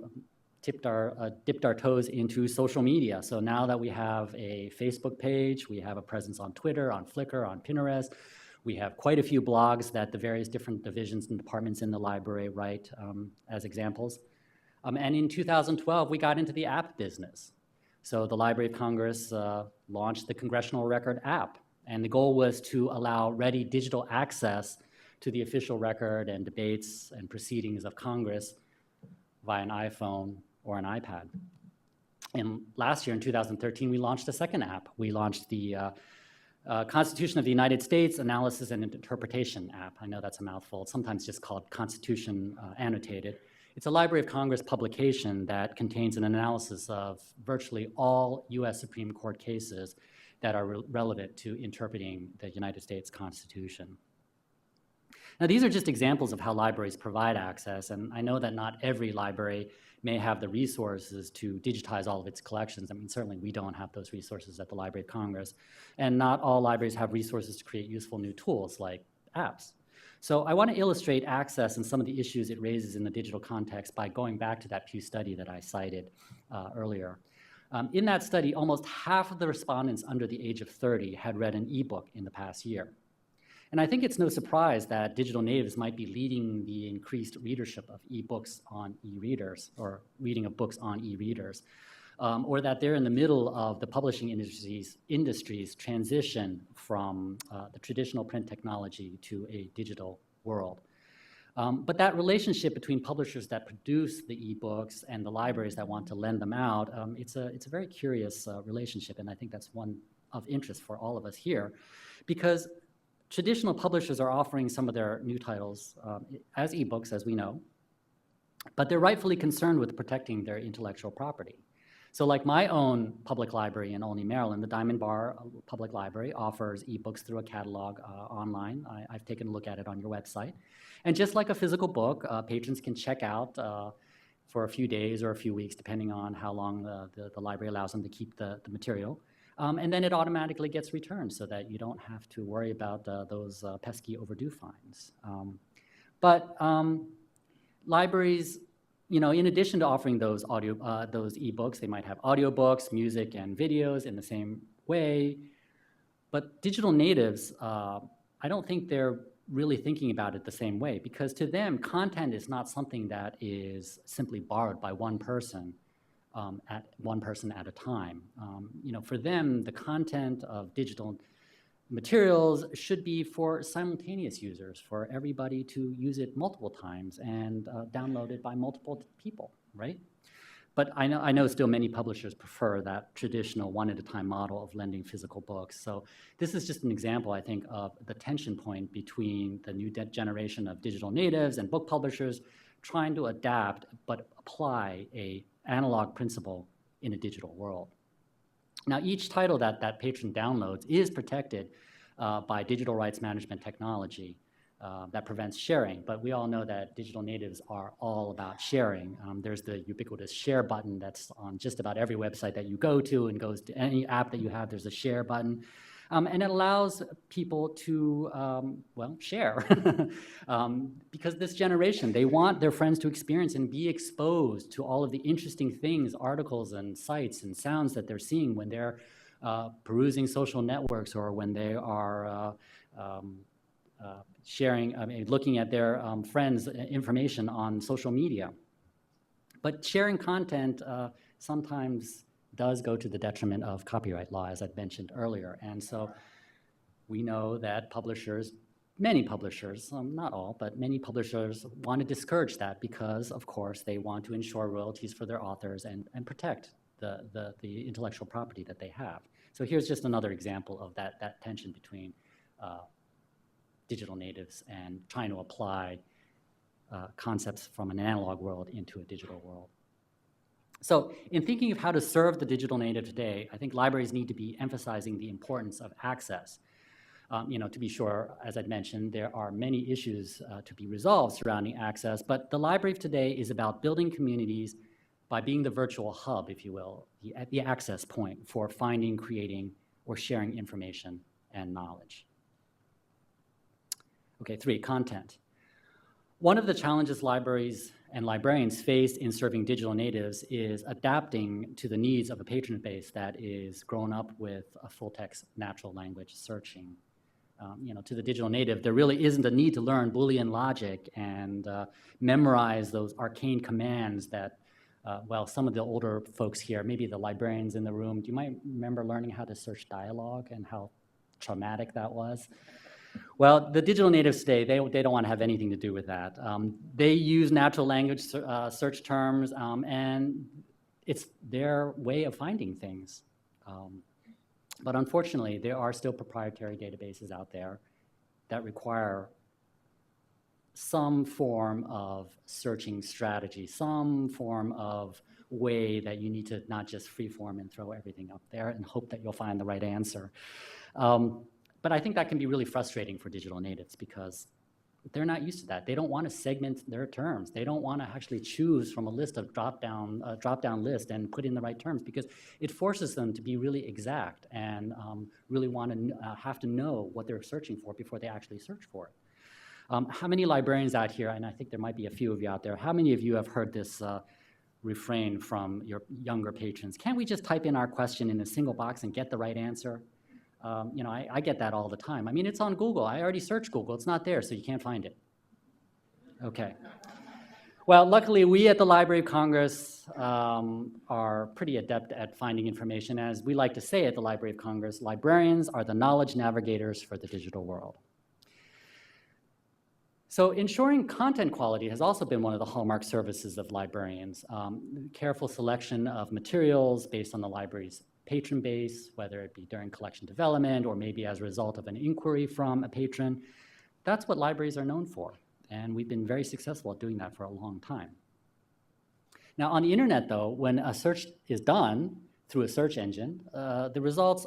dipped our toes into social media. So now that we have a Facebook page, we have a presence on Twitter, on Flickr, on Pinterest. We have quite a few blogs that the various different divisions and departments in the library write as examples. And in 2012, we got into the app business. So the Library of Congress launched the Congressional Record app. And the goal was to allow ready digital access to the official record and debates and proceedings of Congress via an iPhone or an iPad. And last year, in 2013, we launched a second app. We launched the Constitution of the United States Analysis and Interpretation app. I know that's a mouthful. It's sometimes just called Constitution Annotated. It's a Library of Congress publication that contains an analysis of virtually all U.S. Supreme Court cases that are relevant to interpreting the United States Constitution. Now, these are just examples of how libraries provide access, and I know that not every library may have the resources to digitize all of its collections. I mean, certainly we don't have those resources at the Library of Congress, and not all libraries have resources to create useful new tools like apps. So I want to illustrate access and some of the issues it raises in the digital context by going back to that Pew study that I cited earlier. In that study, almost half of the respondents under the age of 30 had read an ebook in the past year. And I think it's no surprise that digital natives might be leading the increased readership of ebooks on e-readers, or reading of books on e-readers, or that they're in the middle of the publishing industry's transition from the traditional print technology to a digital world. But that relationship between publishers that produce the ebooks and the libraries that want to lend them out, it's a very curious relationship, and I think that's one of interest for all of us here, because traditional publishers are offering some of their new titles as ebooks, as we know, but they're rightfully concerned with protecting their intellectual property. So like my own public library in Olney, Maryland, the Diamond Bar Public Library offers ebooks through a catalog online. I've taken a look at it on your website. And just like a physical book, patrons can check out for a few days or a few weeks, depending on how long the library allows them to keep the material. And then it automatically gets returned so that you don't have to worry about those pesky overdue fines. But libraries, in addition to offering those ebooks, they might have audiobooks, music, and videos in the same way. But digital natives, I don't think they're really thinking about it the same way, because to them, content is not something that is simply borrowed by one person at a time. For them, the content of digital materials should be for simultaneous users, for everybody to use it multiple times and download it by multiple people, right? But I know still many publishers prefer that traditional one-at-a-time model of lending physical books. So this is just an example, I think, of the tension point between the new generation of digital natives and book publishers trying to adapt but apply a analog principle in a digital world. Now, each title that patron downloads is protected by digital rights management technology that prevents sharing, but we all know that digital natives are all about sharing. There's the ubiquitous share button that's on just about every website that you go to, and goes to any app that you have, there's a share button. And it allows people to, share. Because this generation, they want their friends to experience and be exposed to all of the interesting things, articles and sites and sounds that they're seeing when they're perusing social networks, or when they are looking at their friends' information on social media. But sharing content sometimes does go to the detriment of copyright law, as I've mentioned earlier. And so we know that publishers, many publishers, not all, but many publishers want to discourage that because, of course, they want to ensure royalties for their authors and protect the intellectual property that they have. So here's just another example of that tension between digital natives and trying to apply concepts from an analog world into a digital world. So in thinking of how to serve the digital native today, I think libraries need to be emphasizing the importance of access. To be sure, as I'd mentioned, there are many issues to be resolved surrounding access, but the library of today is about building communities by being the virtual hub, if you will, the access point for finding, creating, or sharing information and knowledge. Okay, 3, content. One of the challenges libraries and librarians face in serving digital natives is adapting to the needs of a patron base that is grown up with a full-text natural language searching. To the digital native, there really isn't a need to learn Boolean logic and memorize those arcane commands that, some of the older folks here, maybe the librarians in the room, do you might remember learning how to search dialogue and how traumatic that was? Well, the digital natives today, they don't want to have anything to do with that. They use natural language search terms, and it's their way of finding things. But unfortunately, there are still proprietary databases out there that require some form of searching strategy, some form of way that you need to not just freeform and throw everything up there and hope that you'll find the right answer. But I think that can be really frustrating for digital natives because they're not used to that. They don't want to segment their terms. They don't want to actually choose from a list of drop-down list and put in the right terms because it forces them to be really exact and really want to have to know what they're searching for before they actually search for it. How many librarians out here, and I think there might be a few of you out there, how many of you have heard this refrain from your younger patrons? Can't we just type in our question in a single box and get the right answer? You know, I get that all the time. I mean, it's on Google. I already searched Google. It's not there, so you can't find it. Okay. Well, luckily, we at the Library of Congress are pretty adept at finding information. As we like to say at the Library of Congress, librarians are the knowledge navigators for the digital world. So ensuring content quality has also been one of the hallmark services of librarians. Careful selection of materials based on the library's patron base, whether it be during collection development or maybe as a result of an inquiry from a patron. That's what libraries are known for, and we've been very successful at doing that for a long time. Now on the internet though, when a search is done through a search engine, the results,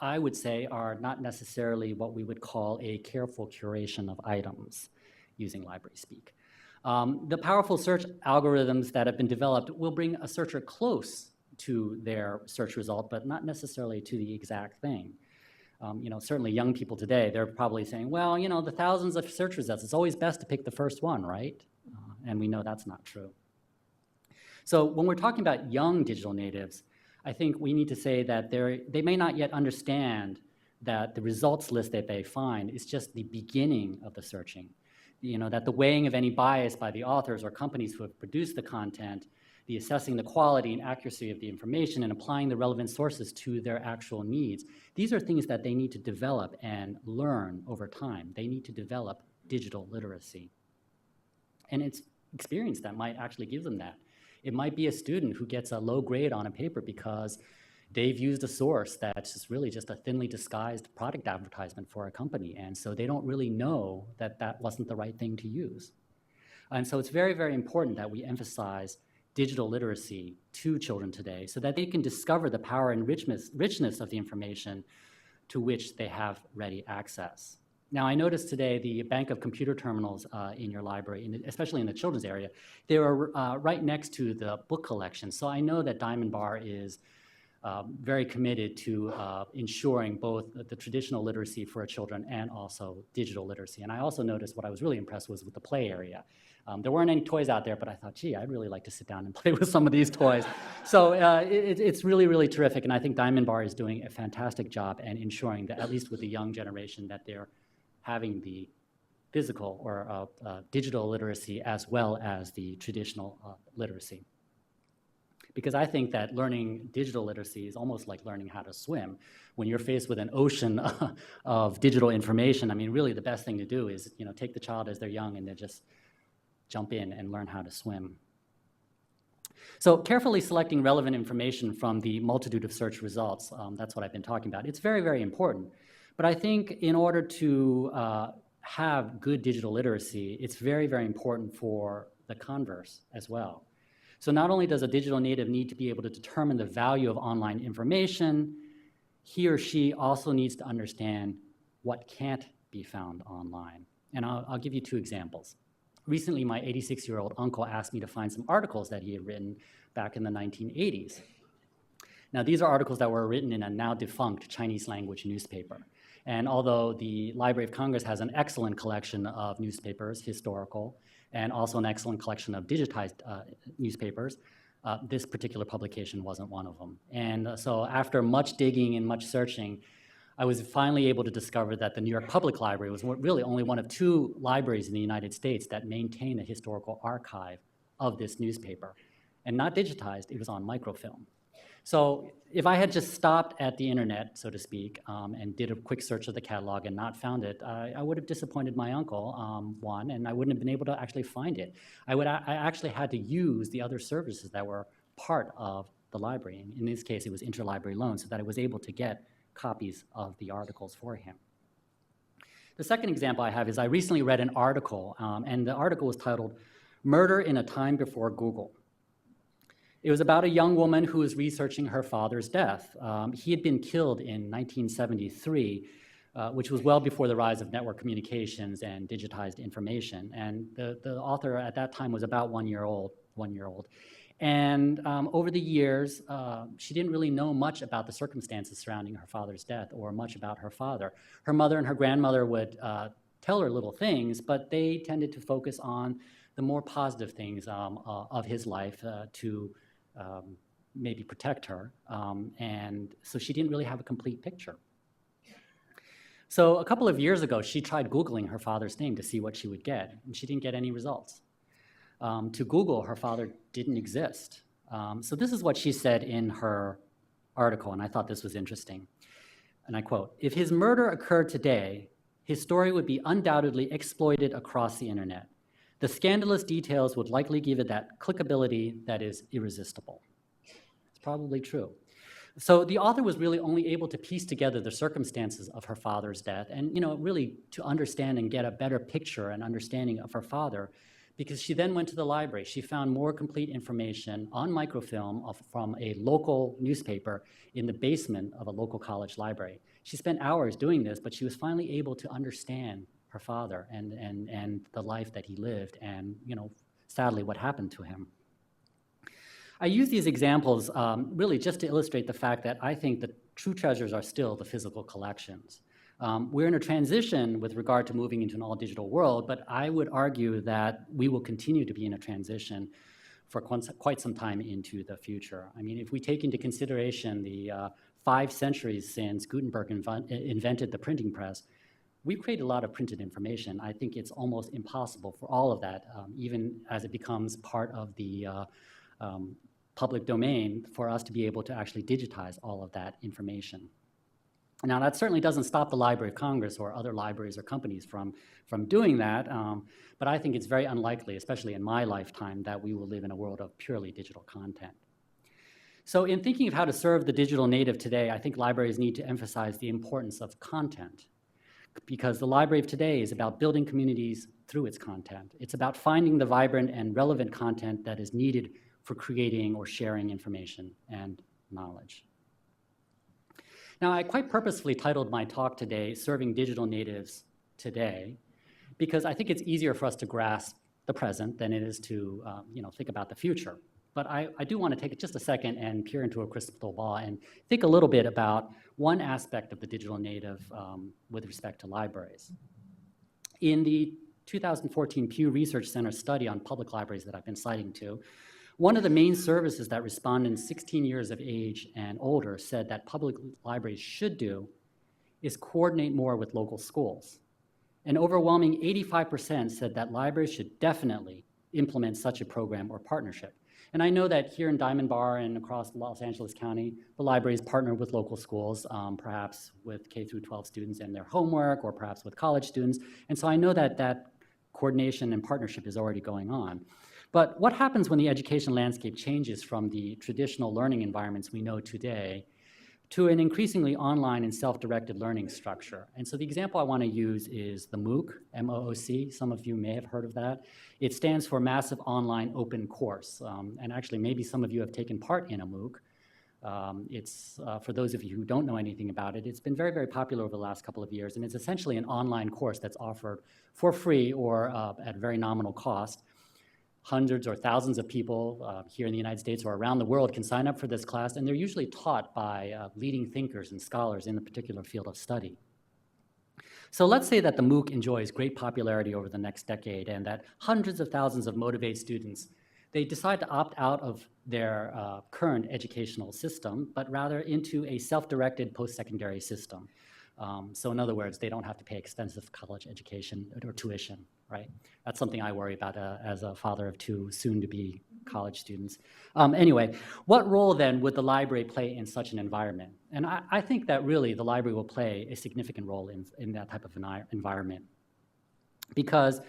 I would say, are not necessarily what we would call a careful curation of items, using library speak. The powerful search algorithms that have been developed will bring a searcher close to their search result, but not necessarily to the exact thing. You know, certainly young people today, they're probably saying, well, you know, the thousands of search results, it's always best to pick the first one, right? And we know that's not true. So when we're talking about young digital natives, I think we need to say that they may not yet understand that the results list that they find is just the beginning of the searching. You know, that the weighing of any bias by the authors or companies who have produced the content, the assessing the quality and accuracy of the information and applying the relevant sources to their actual needs. These are things that they need to develop and learn over time. They need to develop digital literacy. And it's experience that might actually give them that. It might be a student who gets a low grade on a paper because they've used a source that's just really just a thinly disguised product advertisement for a company. And so they don't really know that that wasn't the right thing to use. And so it's very, very important that we emphasize digital literacy to children today so that they can discover the power and richness of the information to which they have ready access. Now, I noticed today the bank of computer terminals in your library, especially in the children's area, they were right next to the book collection. So I know that Diamond Bar is very committed to ensuring both the traditional literacy for our children and also digital literacy. And I also noticed what I was really impressed was with the play area. There weren't any toys out there, but I thought, gee, I'd really like to sit down and play with some of these toys. So it's really, really terrific. And I think Diamond Bar is doing a fantastic job and ensuring that, at least with the young generation, that they're having the physical or digital literacy as well as the traditional literacy. Because I think that learning digital literacy is almost like learning how to swim. When you're faced with an ocean of digital information, I mean, really the best thing to do is, you know, take the child as they're young and then just jump in and learn how to swim. So carefully selecting relevant information from the multitude of search results, that's what I've been talking about. It's very, very important. But I think in order to have good digital literacy, it's very, very important for the converse as well. So not only does a digital native need to be able to determine the value of online information, he or she also needs to understand what can't be found online. And I'll give you two examples. Recently, my 86-year-old uncle asked me to find some articles that he had written back in the 1980s. Now, these are articles that were written in a now defunct Chinese language newspaper. And although the Library of Congress has an excellent collection of newspapers, historical, and also an excellent collection of digitized newspapers, this particular publication wasn't one of them. And so after much digging and much searching, I was finally able to discover that the New York Public Library was really only one of 2 libraries in the United States that maintain a historical archive of this newspaper. And not digitized, it was on microfilm. So if I had just stopped at the internet, so to speak, and did a quick search of the catalog and not found it, I would have disappointed my uncle, one, and I wouldn't have been able to actually find it. I actually had to use the other services that were part of the library. And in this case, it was interlibrary loans, so that I was able to get copies of the articles for him. The second example I have is I recently read an article, and the article was titled, "Murder in a Time Before Google." It was about a young woman who was researching her father's death. He had been killed in 1973, which was well before the rise of network communications and digitized information. And the author at that time was about 1 year old. And over the years, she didn't really know much about the circumstances surrounding her father's death or much about her father. Her mother and her grandmother would tell her little things, but they tended to focus on the more positive things of his life to maybe protect her. And so she didn't really have a complete picture. So a couple of years ago, she tried Googling her father's name to see what she would get, and she didn't get any results. To Google, her father didn't exist. So this is what she said in her article, and I thought this was interesting. And I quote, "If his murder occurred today, his story would be undoubtedly exploited across the internet. The scandalous details would likely give it that clickability that is irresistible." It's probably true. So the author was really only able to piece together the circumstances of her father's death and, really to understand and get a better picture and understanding of her father, because she then went to the library. She found more complete information on microfilm from a local newspaper in the basement of a local college library. She spent hours doing this, but she was finally able to understand her father and the life that he lived and, sadly, what happened to him. I use these examples really just to illustrate the fact that I think the true treasures are still the physical collections. We're in a transition with regard to moving into an all-digital world, but I would argue that we will continue to be in a transition for quite some time into the future. I mean, if we take into consideration the 5 centuries since Gutenberg invented the printing press, we've created a lot of printed information. I think it's almost impossible for all of that, even as it becomes part of the public domain, for us to be able to actually digitize all of that information. Now, that certainly doesn't stop the Library of Congress or other libraries or companies from doing that, but I think it's very unlikely, especially in my lifetime, that we will live in a world of purely digital content. So in thinking of how to serve the digital native today, I think libraries need to emphasize the importance of content, because the library of today is about building communities through its content. It's about finding the vibrant and relevant content that is needed for creating or sharing information and knowledge. Now, I quite purposefully titled my talk today, "Serving Digital Natives Today," because I think it's easier for us to grasp the present than it is to think about the future. But I do want to take just a second and peer into a crystal ball and think a little bit about one aspect of the digital native with respect to libraries. In the 2014 Pew Research Center study on public libraries that I've been citing to, one of the main services that respondents 16 years of age and older said that public libraries should do is coordinate more with local schools. An overwhelming 85% said that libraries should definitely implement such a program or partnership. And I know that here in Diamond Bar and across Los Angeles County, the libraries partner with local schools, perhaps with K through 12 students and their homework, or perhaps with college students. And so I know that that coordination and partnership is already going on. But what happens when the education landscape changes from the traditional learning environments we know today to an increasingly online and self-directed learning structure? And so the example I want to use is the MOOC, M-O-O-C. Some of you may have heard of that. It stands for Massive Online Open Course. And actually, maybe some of you have taken part in a MOOC. It's, for those of you who don't know anything about it, it's been very, very popular over the last couple of years. And it's essentially an online course that's offered for free or at very nominal cost. Hundreds or thousands of people here in the United States or around the world can sign up for this class, and they're usually taught by leading thinkers and scholars in the particular field of study. So let's say that the MOOC enjoys great popularity over the next decade and that hundreds of thousands of motivated students, they decide to opt out of their current educational system, but rather into a self-directed post-secondary system. So in other words, they don't have to pay extensive college education or tuition, right? That's something I worry about as a father of 2 soon-to-be college students. Anyway, what role then would the library play in such an environment? And I think that really the library will play a significant role in that type of environment, because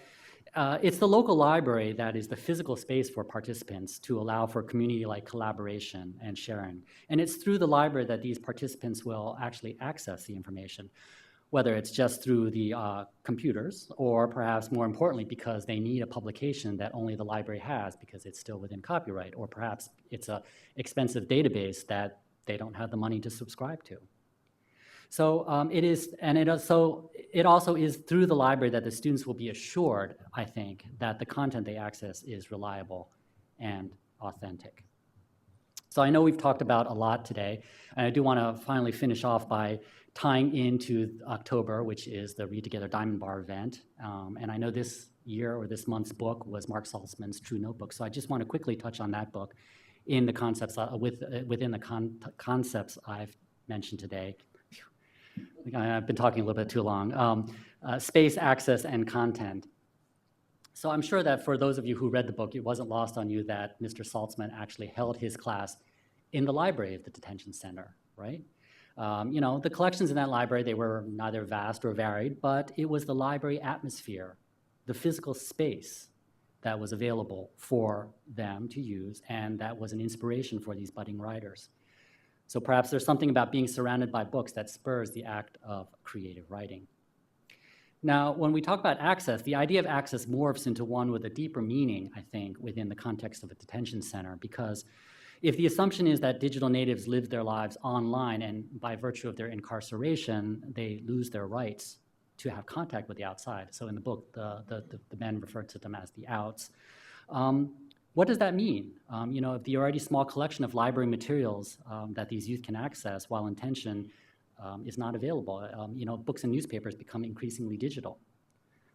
it's the local library that is the physical space for participants to allow for community-like collaboration and sharing. And it's through the library that these participants will actually access the information, whether it's just through the computers, or perhaps more importantly, because they need a publication that only the library has because it's still within copyright, or perhaps it's an expensive database that they don't have the money to subscribe to. So it also is through the library that the students will be assured, I think, that the content they access is reliable and authentic. So I know we've talked about a lot today, and I do want to finally finish off by tying into October, which is the Read Together Diamond Bar event. And I know this year or this month's book was Mark Saltzman's True Notebook. So I just want to quickly touch on that book in the concepts within the concepts I've mentioned today. I've been talking a little bit too long. Space, access, and content. So I'm sure that for those of you who read the book, it wasn't lost on you that Mr. Saltzman actually held his class in the library of the detention center, right? You know, the collections in that library, they were neither vast or varied, but it was the library atmosphere, the physical space that was available for them to use, and that was an inspiration for these budding writers. So perhaps there's something about being surrounded by books that spurs the act of creative writing. Now, when we talk about access, the idea of access morphs into one with a deeper meaning, I think, within the context of a detention center, because if the assumption is that digital natives live their lives online and by virtue of their incarceration, they lose their rights to have contact with the outside. So in the book, the men referred to them as the outs. What does that mean? You know, if the already small collection of library materials that these youth can access while intention is not available, you know, books and newspapers become increasingly digital.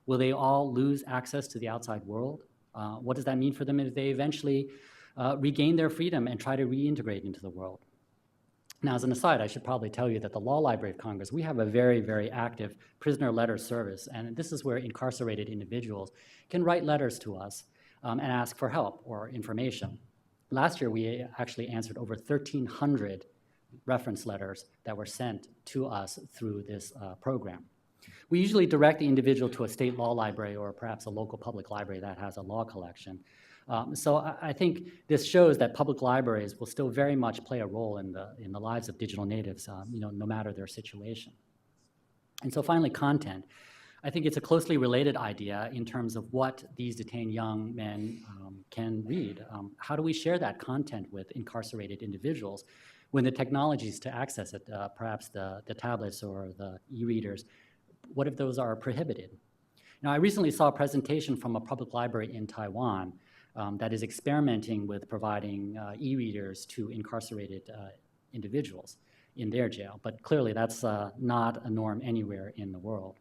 Will they all lose access to the outside world? What does that mean for them if they eventually regain their freedom and try to reintegrate into the world? Now, as an aside, I should probably tell you that the Law Library of Congress, we have a very, very active prisoner letter service, and this is where incarcerated individuals can write letters to us and ask for help or information. Last year, we actually answered over 1,300 reference letters that were sent to us through this program. We usually direct the individual to a state law library or perhaps a local public library that has a law collection. So I think this shows that public libraries will still very much play a role in the lives of digital natives, you know, no matter their situation. And so finally, content. I think it's a closely related idea in terms of what these detained young men can read. How do we share that content with incarcerated individuals when the technologies to access it, perhaps the tablets or the e-readers, what if those are prohibited? Now, I recently saw a presentation from a public library in Taiwan that is experimenting with providing e-readers to incarcerated individuals in their jail, but clearly that's not a norm anywhere in the world.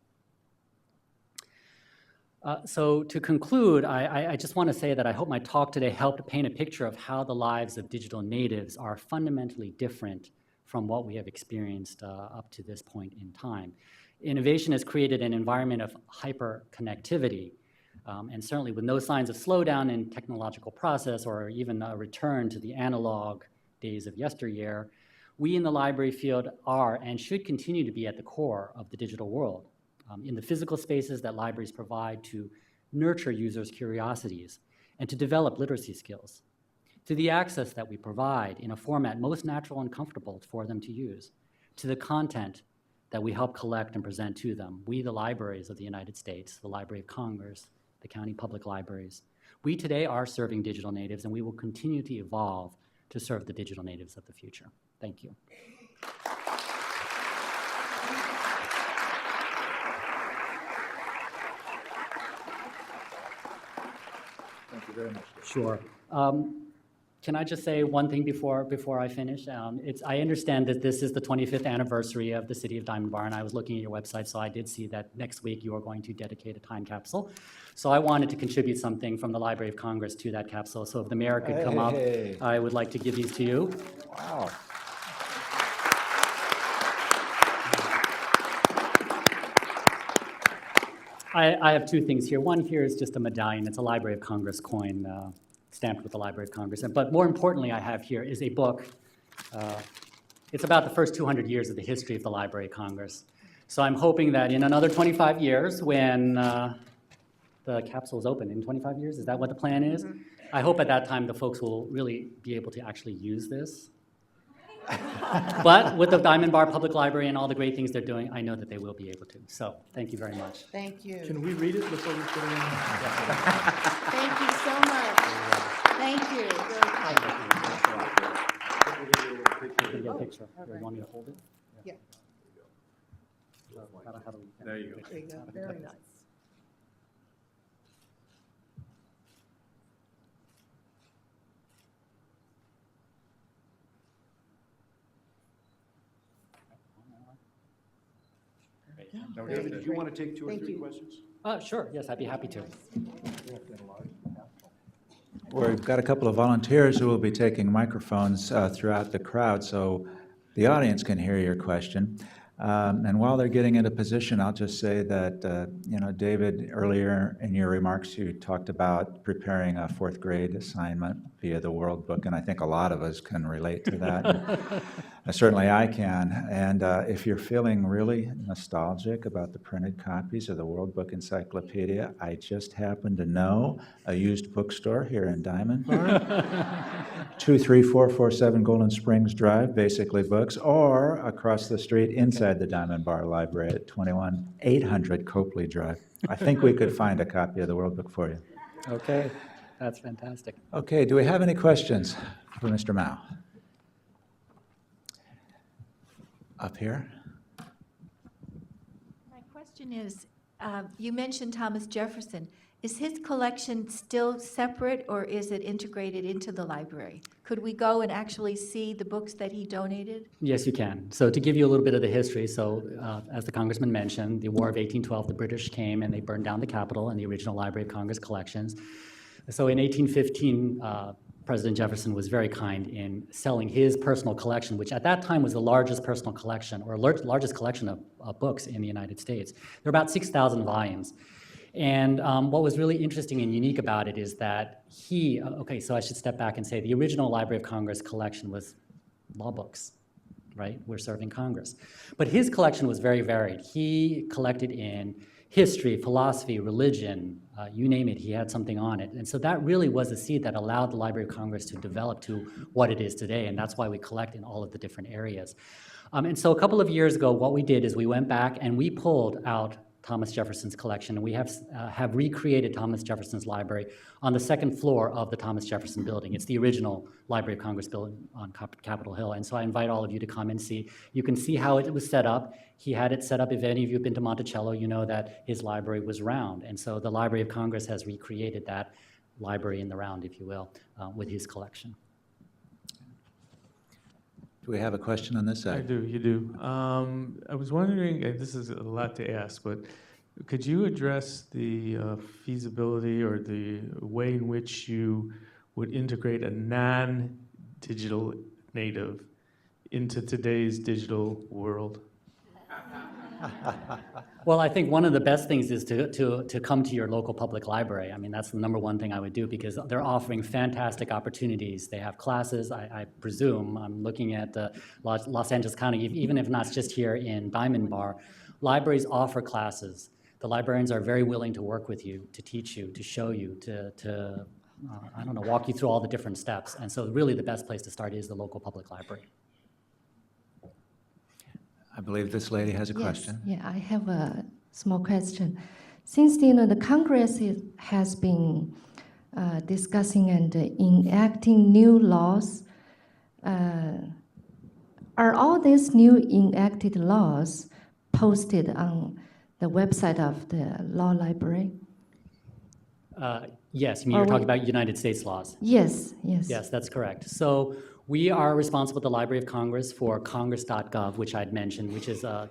So to conclude, I just want to say that I hope my talk today helped paint a picture of how the lives of digital natives are fundamentally different from what we have experienced up to this point in time. Innovation has created an environment of hyper-connectivity, and certainly with no signs of slowdown in technological process or even a return to the analog days of yesteryear, we in the library field are and should continue to be at the core of the digital world. In the physical spaces that libraries provide to nurture users' curiosities and to develop literacy skills, to the access that we provide in a format most natural and comfortable for them to use, to the content that we help collect and present to them. We, the libraries of the United States, the Library of Congress, the county public libraries, we today are serving digital natives, and we will continue to evolve to serve the digital natives of the future. Thank you. Thank you very much. Sure. Can I just say one thing before I finish? I understand that this is the 25th anniversary of the City of Diamond Bar, and I was looking at your website, so I did see that next week you are going to dedicate a time capsule. So I wanted to contribute something from the Library of Congress to that capsule. So if the mayor could come up, I would like to give these to you. Wow. I have two things here. One here is just a medallion. It's a Library of Congress coin. stamped with the Library of Congress. But more importantly, I have here is a book. It's about the first 200 years of the history of the Library of Congress. So I'm hoping that in another 25 years, when the capsule is open, in 25 years, is that what the plan is? I hope at that time the folks will really be able to actually use this. But with the Diamond Bar Public Library and all the great things they're doing, I know that they will be able to. So thank you very much. Thank you. Can we read it before we put it in? Thank you so much. Thank you. Can we get a picture? Do you want me to hold it? Yeah. How do we- There you go. There you go. Very nice. Now, David, do you want to take 2 or Thank 3 you. questions? Sure, yes, I'd be happy to. We've got a couple of volunteers who will be taking microphones throughout the crowd, so the audience can hear your question. And while they're getting into position, I'll just say that, David, earlier in your remarks, you talked about preparing a 4th grade assignment via the World Book, and I think a lot of us can relate to that. Certainly I can. And if you're feeling really nostalgic about the printed copies of the World Book Encyclopedia, I just happen to know a used bookstore here in Diamond Bar. 23447 Golden Springs Drive, Basically Books, or across the street inside the Diamond Bar Library at 21800 Copley Drive. I think we could find a copy of the World Book for you. Okay, that's fantastic. Okay, do we have any questions for Mr. Mao? Up here? My question is, you mentioned Thomas Jefferson. Is his collection still separate, or is it integrated into the library? Could we go and actually see the books that he donated? Yes, you can. So to give you a little bit of the history, as the Congressman mentioned, the War of 1812, the British came and they burned down the Capitol and the original Library of Congress collections. So in 1815, President Jefferson was very kind in selling his personal collection, which at that time was the largest personal collection, or largest collection of books in the United States. There are about 6,000 volumes. And what was really interesting and unique about it is that so I should step back and say the original Library of Congress collection was law books, right? We're serving Congress. But his collection was very varied. He collected in history, philosophy, religion, you name it, he had something on it. And so that really was the seed that allowed the Library of Congress to develop to what it is today, and that's why we collect in all of the different areas. And so a couple of years ago, what we did is we went back and we pulled out Thomas Jefferson's collection, and we have recreated Thomas Jefferson's library on the 2nd floor of the Thomas Jefferson building. It's the original Library of Congress building on Capitol Hill, and so I invite all of you to come and see. You can see how it was set up. He had it set up. If any of you have been to Monticello, you know that his library was round, and so the Library of Congress has recreated that library in the round, if you will, with his collection. Do we have a question on this I side? do, you do. I was wondering, and this is a lot to ask, but could you address the feasibility or the way in which you would integrate a non-digital native into today's digital world? Well, I think one of the best things is to come to your local public library. I mean, that's the number one thing I would do, because they're offering fantastic opportunities. They have classes, I presume. I'm looking at Los Angeles County, even if not just here in Diamond Bar. Libraries offer classes. The librarians are very willing to work with you, to teach you, to show you, to walk you through all the different steps. And so really the best place to start is the local public library. I believe this lady has a question. Yes, yeah, I have a small question. Since the Congress has been discussing and enacting new laws, are all these new enacted laws posted on the website of the Law Library? Yes, you mean you're talking about United States laws? Yes, yes. Yes, that's correct. So we are responsible at the Library of Congress for congress.gov, which I'd mentioned, which is the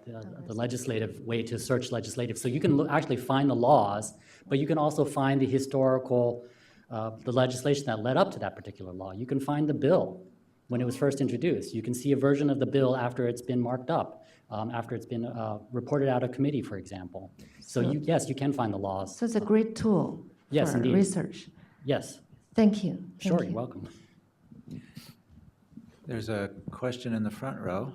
legislative way to search legislative. So you can actually find the laws, but you can also find the historical, the legislation that led up to that particular law. You can find the bill when it was first introduced. You can see a version of the bill after it's been marked up, after it's been reported out of committee, for example. So yes, you can find the laws. So it's a great tool Yes, for indeed. research. Yes. Thank you. Sure, Thank you're you. welcome. There's a question in the front row.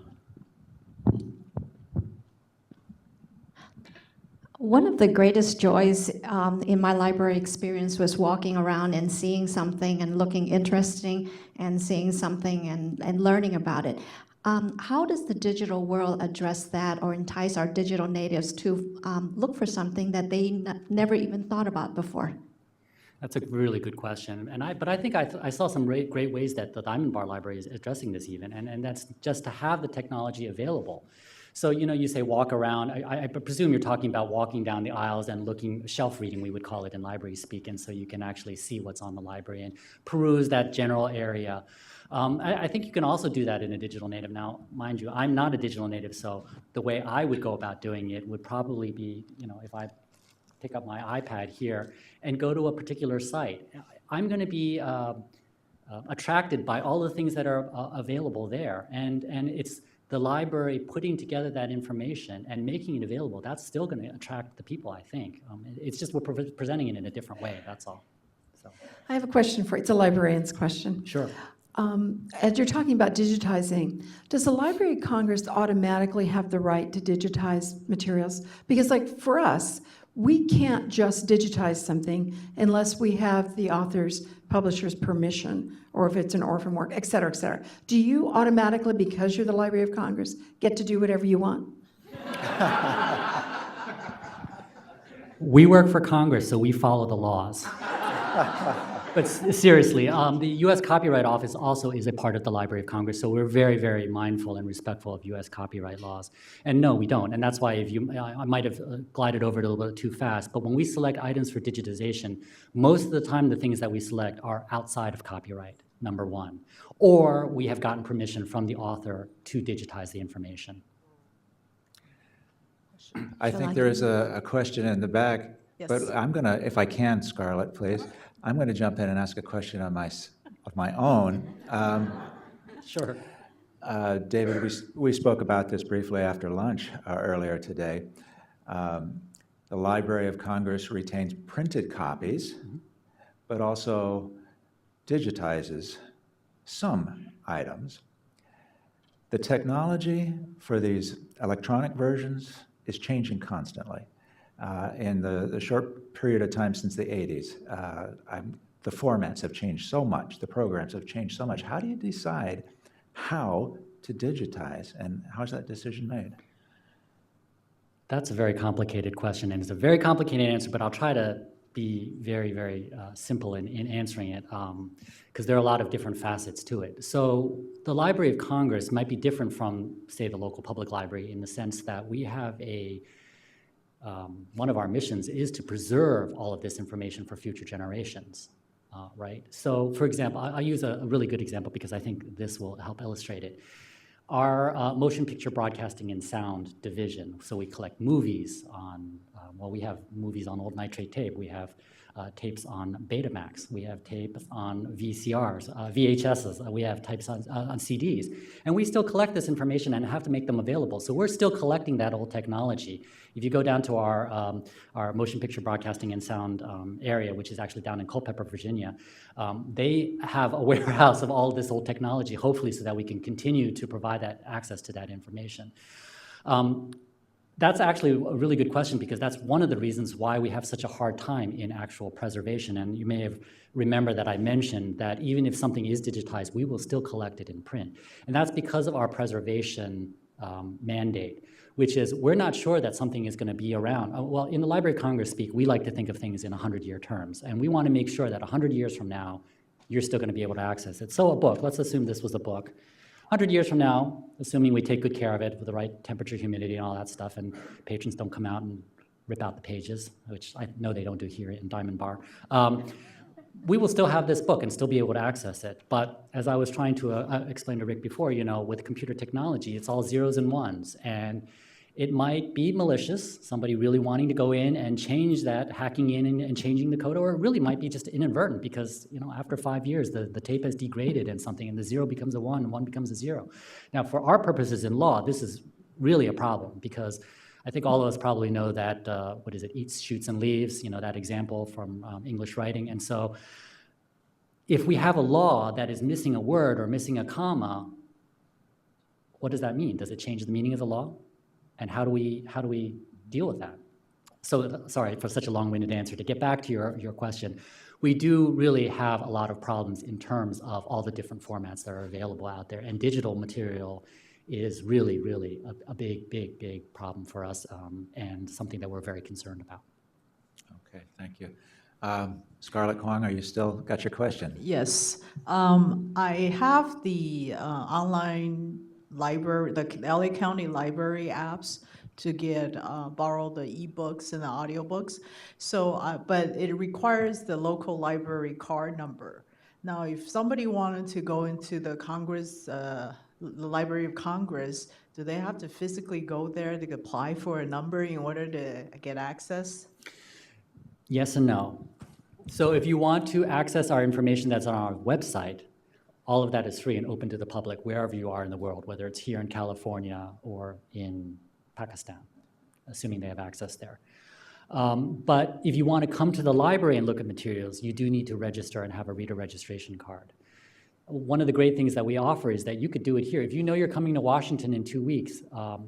One of the greatest joys in my library experience was walking around and seeing something and looking interesting and seeing something and learning about it. How does the digital world address that or entice our digital natives to look for something that they never even thought about before? That's a really good question. But I think I saw some great ways that the Diamond Bar Library is addressing this even, and that's just to have the technology available. So, you say walk around. I presume you're talking about walking down the aisles and looking, shelf reading, we would call it in library speak, and so you can actually see what's on the library and peruse that general area. I think you can also do that in a digital native. Now, mind you, I'm not a digital native, so the way I would go about doing it would probably be, if I pick up my iPad here and go to a particular site, I'm going to be attracted by all the things that are available there, and it's the library putting together that information and making it available. That's still going to attract the people, I think. It's just we're presenting it in a different way, that's all. So. I have a question for you. It's a librarian's question. Sure. As you're talking about digitizing, does the Library of Congress automatically have the right to digitize materials? Because like for us, we can't just digitize something unless we have the author's, publisher's permission, or if it's an orphan work, et cetera, et cetera. Do you automatically, because you're the Library of Congress, get to do whatever you want? We work for Congress, so we follow the laws. But seriously, the U.S. Copyright Office also is a part of the Library of Congress, so we're very, very mindful and respectful of U.S. copyright laws. And no, we don't. And that's why I might have glided over it a little bit too fast, but when we select items for digitization, most of the time the things that we select are outside of copyright, number one. Or we have gotten permission from the author to digitize the information. I think there is a question in the back, but I'm going to, if I can, Scarlett, please, I'm going to jump in and ask a question of my own. Sure. David, we spoke about this briefly after lunch earlier today. The Library of Congress retains printed copies, but also digitizes some items. The technology for these electronic versions is changing constantly. In the short period of time since the 80s, the formats have changed so much, the programs have changed so much. How do you decide how to digitize, and how's that decision made? That's a very complicated question, and it's a very complicated answer, but I'll try to be very, very simple in answering it, because there are a lot of different facets to it. So the Library of Congress might be different from, say, the local public library in the sense that we have one of our missions is to preserve all of this information for future generations, right? So, for example, I'll use a really good example because I think this will help illustrate it. Our motion picture broadcasting and sound division, so we collect movies on, we have movies on old nitrate tape, we have tapes on Betamax, we have tapes on VCRs, VHSs, we have tapes on CDs, and we still collect this information and have to make them available. So we're still collecting that old technology. If you go down to our motion picture broadcasting and sound area, which is actually down in Culpeper, Virginia, they have a warehouse of all of this old technology, hopefully so that we can continue to provide that access to that information. That's actually a really good question because that's one of the reasons why we have such a hard time in actual preservation. And you may have remembered that I mentioned that even if something is digitized, we will still collect it in print. And that's because of our preservation mandate, which is we're not sure that something is going to be around. Well, in the Library of Congress speak, we like to think of things in 100-year terms. And we want to make sure that 100 years from now, you're still going to be able to access it. So a book, let's assume this was a book. 100 years from now, assuming we take good care of it with the right temperature, humidity, and all that stuff, and patrons don't come out and rip out the pages, which I know they don't do here in Diamond Bar, we will still have this book and still be able to access it. But as I was trying to explain to Rick before, with computer technology, it's all zeros and ones. And it might be malicious, somebody really wanting to go in and change that, hacking in and changing the code, or it really might be just inadvertent because, after 5 years, the tape has degraded and something, and the 0 becomes a 1 and 1 becomes a 0. Now, for our purposes in law, this is really a problem because I think all of us probably know that, eats, shoots, and leaves, that example from English writing. And so if we have a law that is missing a word or missing a comma, what does that mean? Does it change the meaning of the law? And how do we deal with that? So, sorry for such a long-winded answer. To get back to your question, we do really have a lot of problems in terms of all the different formats that are available out there. And digital material is really, really a big problem for us, and something that we're very concerned about. Okay, thank you. Scarlett Kwong, are you still got your question? Yes. I have the online library, the LA County Library apps to borrow the ebooks and the audiobooks. So, but it requires the local library card number. Now, if somebody wanted to go into the Congress, the Library of Congress, do they have to physically go there to apply for a number in order to get access? Yes and no. So if you want to access our information that's on our website, all of that is free and open to the public wherever you are in the world, whether it's here in California or in Pakistan, assuming they have access there. But if you want to come to the library and look at materials, you do need to register and have a reader registration card. One of the great things that we offer is that you could do it here. If you know you're coming to Washington in 2 weeks,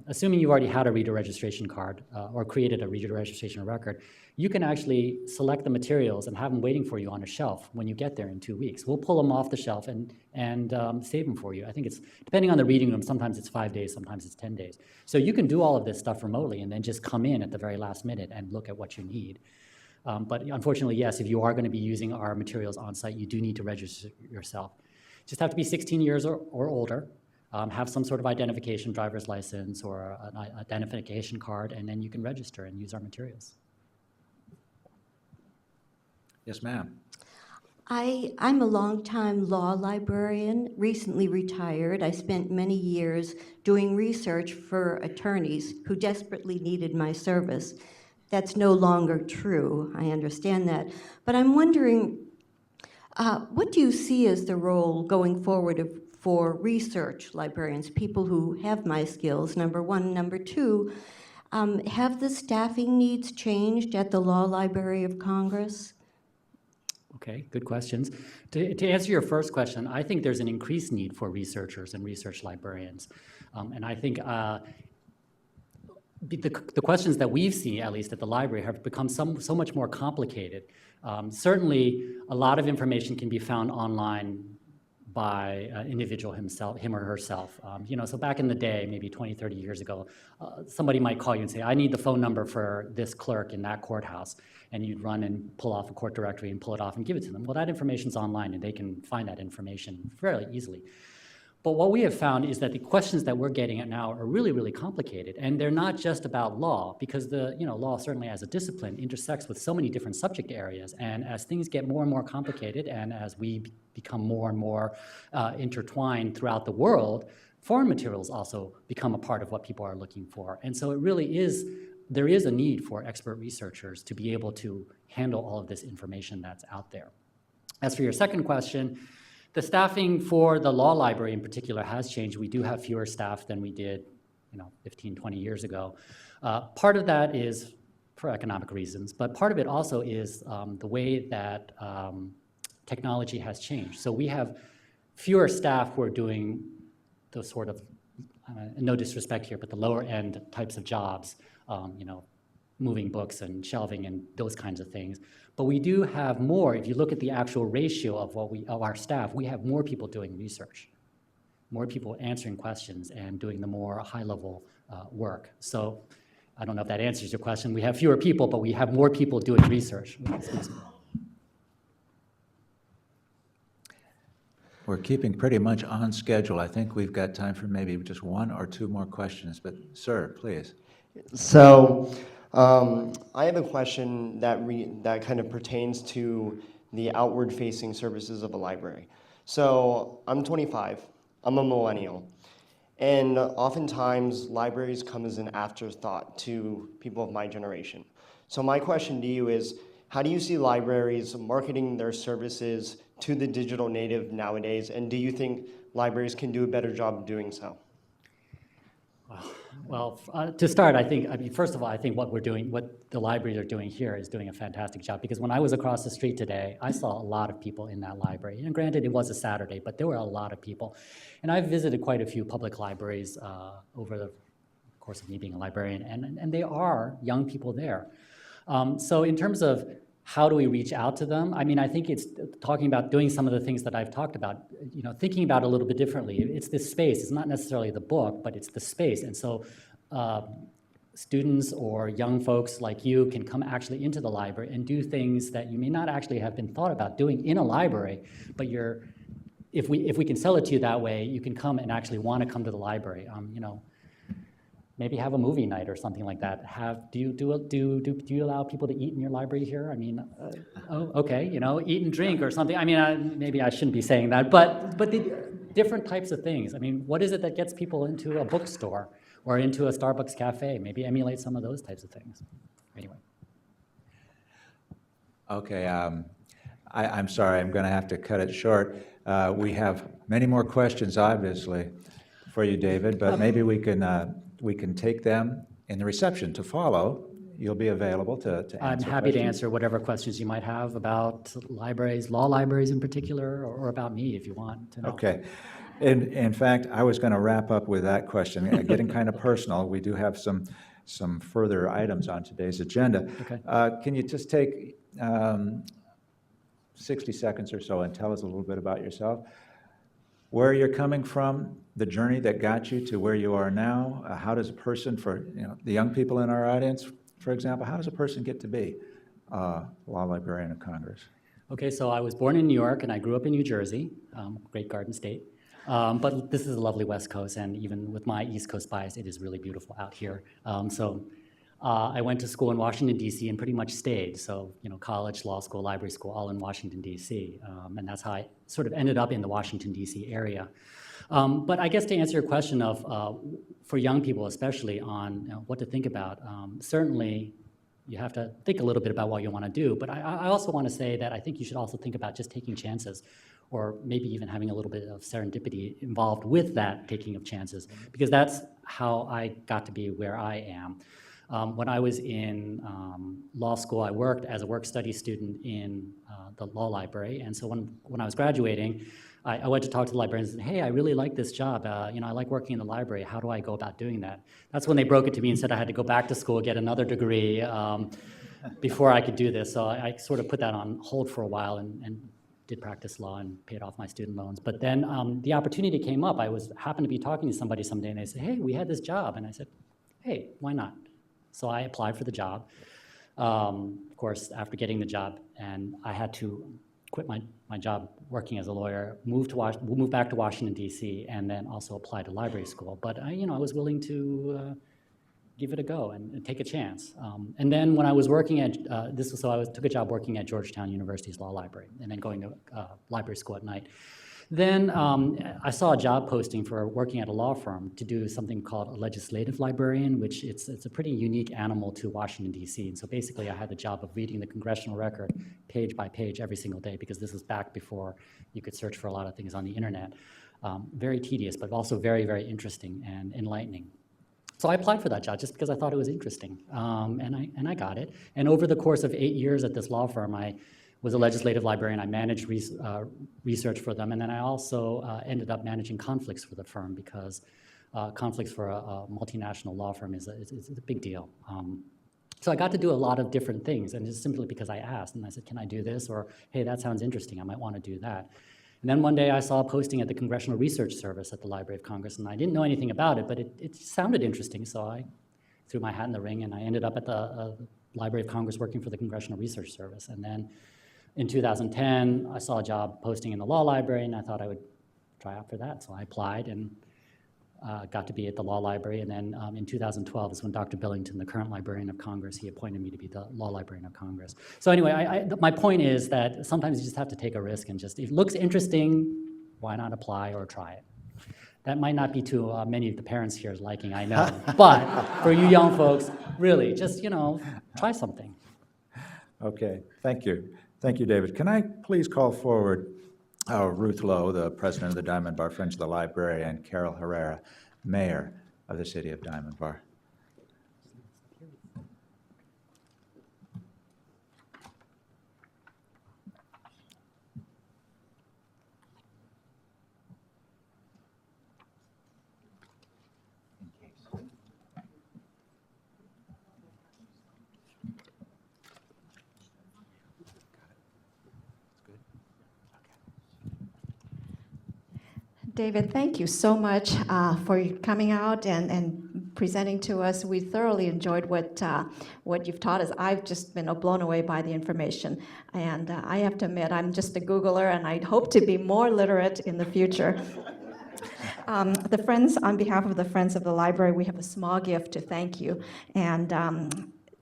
assuming you've already had a reader registration card or created a reader registration record, you can actually select the materials and have them waiting for you on a shelf when you get there in 2 weeks. We'll pull them off the shelf and save them for you. I think it's, depending on the reading room, sometimes it's 5 days, sometimes it's 10 days. So you can do all of this stuff remotely and then just come in at the very last minute and look at what you need. But unfortunately, yes, if you are going to be using our materials on site, you do need to register yourself. Just have to be 16 years or older, have some sort of identification, driver's license or an identification card, and then you can register and use our materials. Yes, ma'am. I'm a longtime law librarian, recently retired. I spent many years doing research for attorneys who desperately needed my service. That's no longer true, I understand that. But I'm wondering, what do you see as the role going forward for research librarians, people who have my skills, number one? Number two, have the staffing needs changed at the Law Library of Congress? Okay, good questions. To answer your first question, I think there's an increased need for researchers and research librarians. And I think the questions that we've seen, at least at the library, have become so much more complicated. Certainly, a lot of information can be found online by an individual himself, him or herself. So back in the day, maybe 20, 30 years ago, somebody might call you and say, I need the phone number for this clerk in that courthouse. And you'd run and pull off a court directory and pull it off and give it to them. Well, that information's online and they can find that information fairly easily. But what we have found is that the questions that we're getting at now are really, really complicated. And they're not just about law, because law certainly as a discipline intersects with so many different subject areas. And as things get more and more complicated, and as we become more and more intertwined throughout the world, foreign materials also become a part of what people are looking for. And so it really is, there is a need for expert researchers to be able to handle all of this information that's out there. As for your second question, the staffing for the law library in particular has changed. We do have fewer staff than we did 15, 20 years ago. Part of that is for economic reasons, but part of it also is the way that technology has changed. So we have fewer staff who are doing those sort of, no disrespect here, but the lower end types of jobs, moving books and shelving and those kinds of things. But we do have more. If you look at the actual ratio of our staff, we have more people doing research, more people answering questions and doing the more high-level work. So I don't know if that answers your question. We have fewer people, but we have more people doing research. We're keeping pretty much on schedule. I think we've got time for maybe just one or two more questions, but sir, please. So I have a question that kind of pertains to the outward-facing services of a library. So I'm 25, I'm a millennial, and oftentimes libraries come as an afterthought to people of my generation. So my question to you is, how do you see libraries marketing their services to the digital native nowadays, and do you think libraries can do a better job of doing so? Well, to start, first of all, I think what the libraries are doing here is doing a fantastic job, because when I was across the street today, I saw a lot of people in that library. And granted, it was a Saturday, but there were a lot of people. And I've visited quite a few public libraries over the course of me being a librarian, and they are young people there. So in terms of how do we reach out to them? I mean, I think it's talking about doing some of the things that I've talked about, thinking about it a little bit differently. It's this space. It's not necessarily the book, but it's the space. And so students or young folks like you can come actually into the library and do things that you may not actually have been thought about doing in a library, but if we can sell it to you that way, you can come and actually want to come to the library. Maybe have a movie night or something like that. Do you allow people to eat in your library here? I mean, okay, eat and drink or something. I mean, maybe I shouldn't be saying that, but the different types of things. I mean, what is it that gets people into a bookstore or into a Starbucks cafe? Maybe emulate some of those types of things. Anyway. Okay, I'm sorry, I'm going to have to cut it short. We have many more questions, obviously, for you, David, but maybe we can take them in the reception to follow. You'll be available to answer I'm happy questions. to answer whatever questions you might have about libraries, law libraries in particular, or about me if you want to know. Okay. In fact, I was going to wrap up with that question. Getting kind of personal, we do have some further items on today's agenda. Okay. Can you just take 60 seconds or so and tell us a little bit about yourself? Where you're coming from, the journey that got you to where you are now. How does a person, for the young people in our audience, for example, how does a person get to be a Law Librarian of Congress? Okay, so I was born in New York and I grew up in New Jersey, great Garden State. But this is a lovely West Coast, and even with my East Coast bias, it is really beautiful out here. I went to school in Washington, D.C. and pretty much stayed. So, college, law school, library school, all in Washington, D.C. And that's how I sort of ended up in the Washington, D.C. area. But I guess to answer your question of, for young people especially, on what to think about, certainly you have to think a little bit about what you want to do. But I also want to say that I think you should also think about just taking chances, or maybe even having a little bit of serendipity involved with that taking of chances, because that's how I got to be where I am. When I was in law school, I worked as a work-study student in the law library, and so when I was graduating, I went to talk to the librarians and said, hey, I really like this job. I like working in the library. How do I go about doing that? That's when they broke it to me and said I had to go back to school, get another degree before I could do this. So I sort of put that on hold for a while and did practice law and paid off my student loans. But then the opportunity came up. I happened to be talking to somebody someday, and they said, hey, we had this job. And I said, hey, why not? So I applied for the job. Of course, after getting the job, and I had to quit my job working as a lawyer, move back to Washington, D.C., and then also apply to library school. But I was willing to give it a go and take a chance. And then when I was working at, took a job working at Georgetown University's law library, and then going to library school at night. Then I saw a job posting for working at a law firm to do something called a legislative librarian, which it's a pretty unique animal to Washington, D.C. And so basically I had the job of reading the congressional record page by page every single day, because this was back before you could search for a lot of things on the internet. Very tedious, but also very, very interesting and enlightening. So I applied for that job just because I thought it was interesting, and I got it. And over the course of 8 years at this law firm, I was a legislative librarian. I managed research for them, and then I also ended up managing conflicts for the firm, because conflicts for a multinational law firm is a big deal. So I got to do a lot of different things, and it's simply because I asked, and I said, can I do this? Or, hey, that sounds interesting, I might want to do that. And then one day I saw a posting at the Congressional Research Service at the Library of Congress, and I didn't know anything about it, but it sounded interesting, so I threw my hat in the ring, and I ended up at the Library of Congress working for the Congressional Research Service. And then in 2010, I saw a job posting in the law library, and I thought I would try out for that. So I applied and got to be at the law library. And then in 2012 is when Dr. Billington, the current Librarian of Congress, he appointed me to be the Law Librarian of Congress. So anyway, my point is that sometimes you just have to take a risk, and just, if it looks interesting, why not apply or try it? That might not be to many of the parents here's liking, I know. But for you young folks, really, just, try something. Okay, thank you. Thank you, David. Can I please call forward Ruth Lowe, the president of the Diamond Bar Friends of the Library, and Carol Herrera, mayor. of the city of Diamond Bar. David, thank you so much for coming out and presenting to us. We thoroughly enjoyed what you've taught us. I've just been blown away by the information. And I have to admit, I'm just a Googler, and I hope to be more literate in the future. The Friends, on behalf of the Friends of the Library, we have a small gift to thank you. And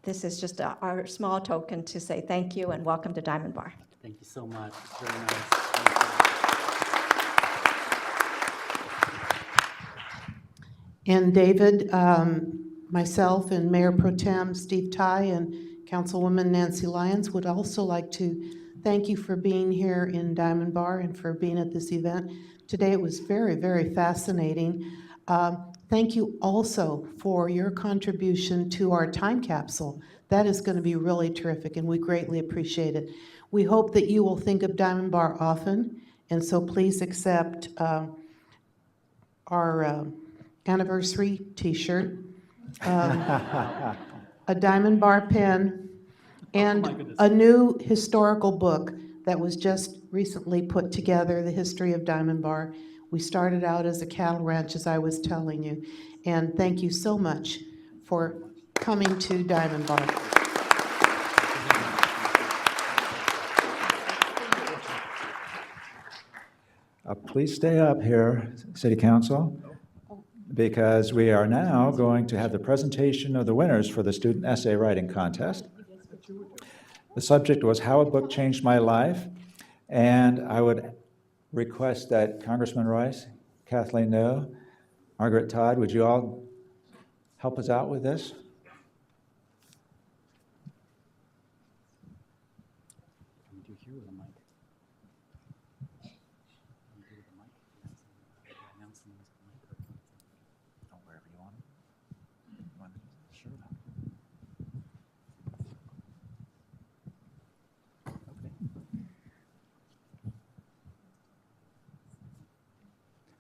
this is just our small token to say thank you and welcome to Diamond Bar. Thank you so much. It's very nice. Thank you. And David, myself and Mayor Pro Tem Steve Ty and Councilwoman Nancy Lyons would also like to thank you for being here in Diamond Bar and for being at this event. Today it was very, very fascinating. Thank you also for your contribution to our time capsule. That is going to be really terrific, and we greatly appreciate it. We hope that you will think of Diamond Bar often, and so please accept our anniversary t-shirt, a Diamond Bar pen, and a new historical book that was just recently put together, The History of Diamond Bar. We started out as a cattle ranch, as I was telling you, and thank you so much for coming to Diamond Bar. Please stay up here, City Council, because we are now going to have the presentation of the winners for the student essay writing contest. The subject was How a Book Changed My Life, and I would request that Congressman Royce, Kathleen No, Margaret Todd, would you all help us out with this? Can we do here with a mic? Wherever you want. Sure.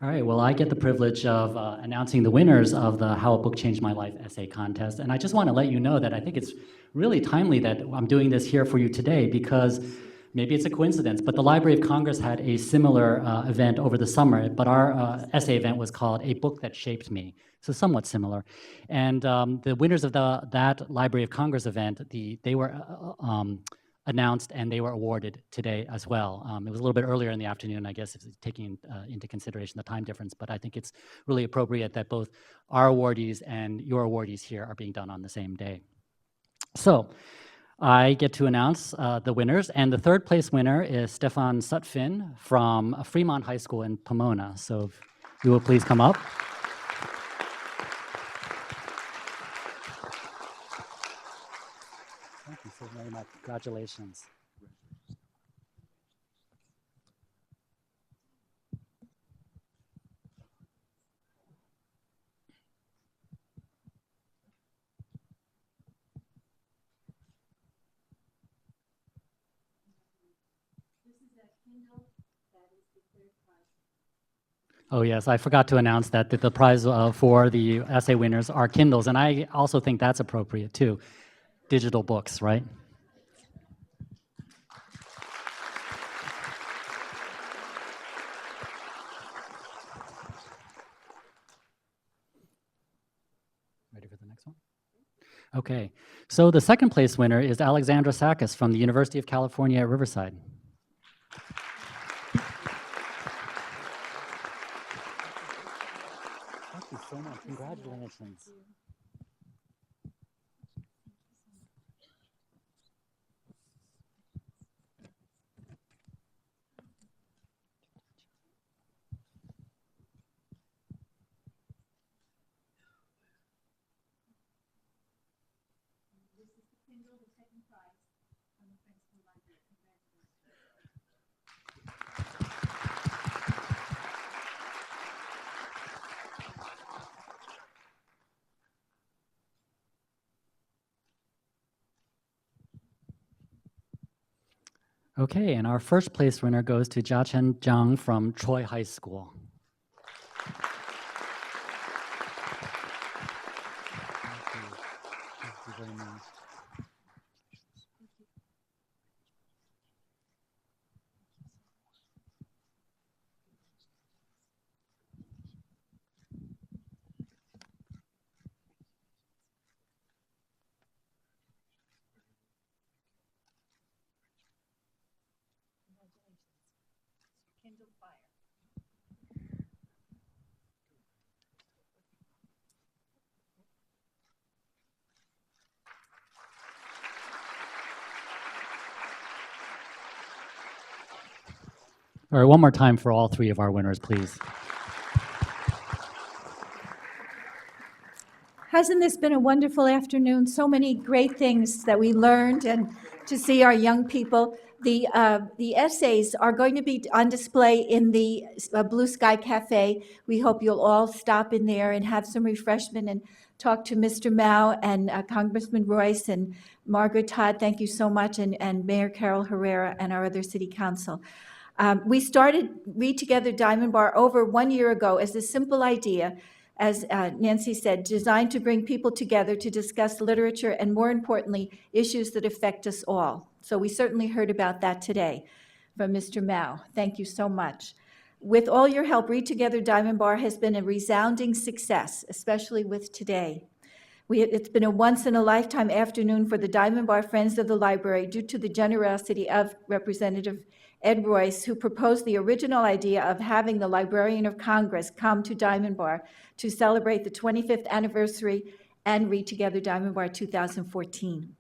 All right, well, I get the privilege of announcing the winners of the How a Book Changed My Life essay contest. And I just want to let you know that I think it's really timely that I'm doing this here for you today, because maybe it's a coincidence, but the Library of Congress had a similar event over the summer, but our essay event was called A Book That Shaped Me, so somewhat similar. And the winners of that Library of Congress event, they were announced and they were awarded today as well. It was a little bit earlier in the afternoon, I guess, taking into consideration the time difference, but I think it's really appropriate that both our awardees and your awardees here are being done on the same day. So I get to announce the winners, and the third place winner is Stefan Sutphin from Fremont High School in Pomona. So if you will please come up. Thank you so very much. Congratulations. Oh yes, I forgot to announce that the prize for the essay winners are Kindles, and I also think that's appropriate too. Digital books, right? Ready for the next one? Okay, so the second place winner is Alexandra Sakis from the University of California at Riverside. Thank you so much. Congratulations. Okay, and our first place winner goes to Jiachen Zhang from Troy High School. Thank you very much. All right, one more time for all three of our winners, please. Hasn't this been a wonderful afternoon? So many great things that we learned, and to see our young people. The essays are going to be on display in the Blue Sky Cafe. We hope you'll all stop in there and have some refreshment and talk to Mr. Mao and Congressman Royce and Margaret Todd. Thank you so much, and Mayor Carol Herrera and our other city council. We started Read Together Diamond Bar over 1 year ago as a simple idea, as Nancy said, designed to bring people together to discuss literature and, more importantly, issues that affect us all. So we certainly heard about that today from Mr. Mao. Thank you so much. With all your help, Read Together Diamond Bar has been a resounding success, especially with today. It's been a once-in-a-lifetime afternoon for the Diamond Bar Friends of the Library due to the generosity of Representative Ed Royce, who proposed the original idea of having the Librarian of Congress come to Diamond Bar to celebrate the 25th anniversary and Read Together Diamond Bar 2014.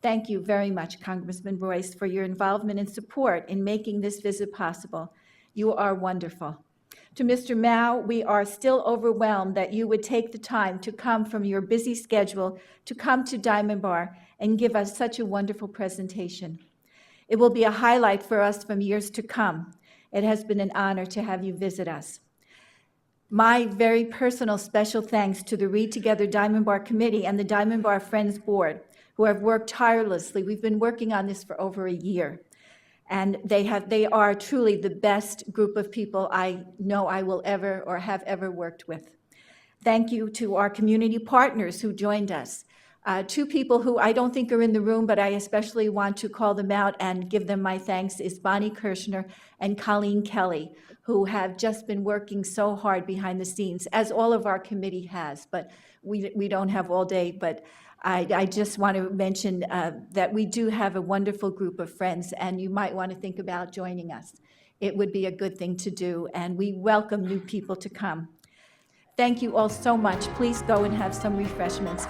Thank you very much, Congressman Royce, for your involvement and support in making this visit possible. You are wonderful. To Mr. Mao, we are still overwhelmed that you would take the time to come from your busy schedule to come to Diamond Bar and give us such a wonderful presentation. It will be a highlight for us from years to come. It has been an honor to have you visit us. My very personal special thanks to the Read Together Diamond Bar Committee and the Diamond Bar Friends Board, who have worked tirelessly. We've been working on this for over a year. And they are truly the best group of people I know I will ever or have ever worked with. Thank you to our community partners who joined us. Two people who I don't think are in the room, but I especially want to call them out and give them my thanks, is Bonnie Kirshner and Colleen Kelly, who have just been working so hard behind the scenes, as all of our committee has, but we don't have all day. But I just want to mention that we do have a wonderful group of friends, and you might want to think about joining us. It would be a good thing to do, and we welcome new people to come. Thank you all so much. Please go and have some refreshments.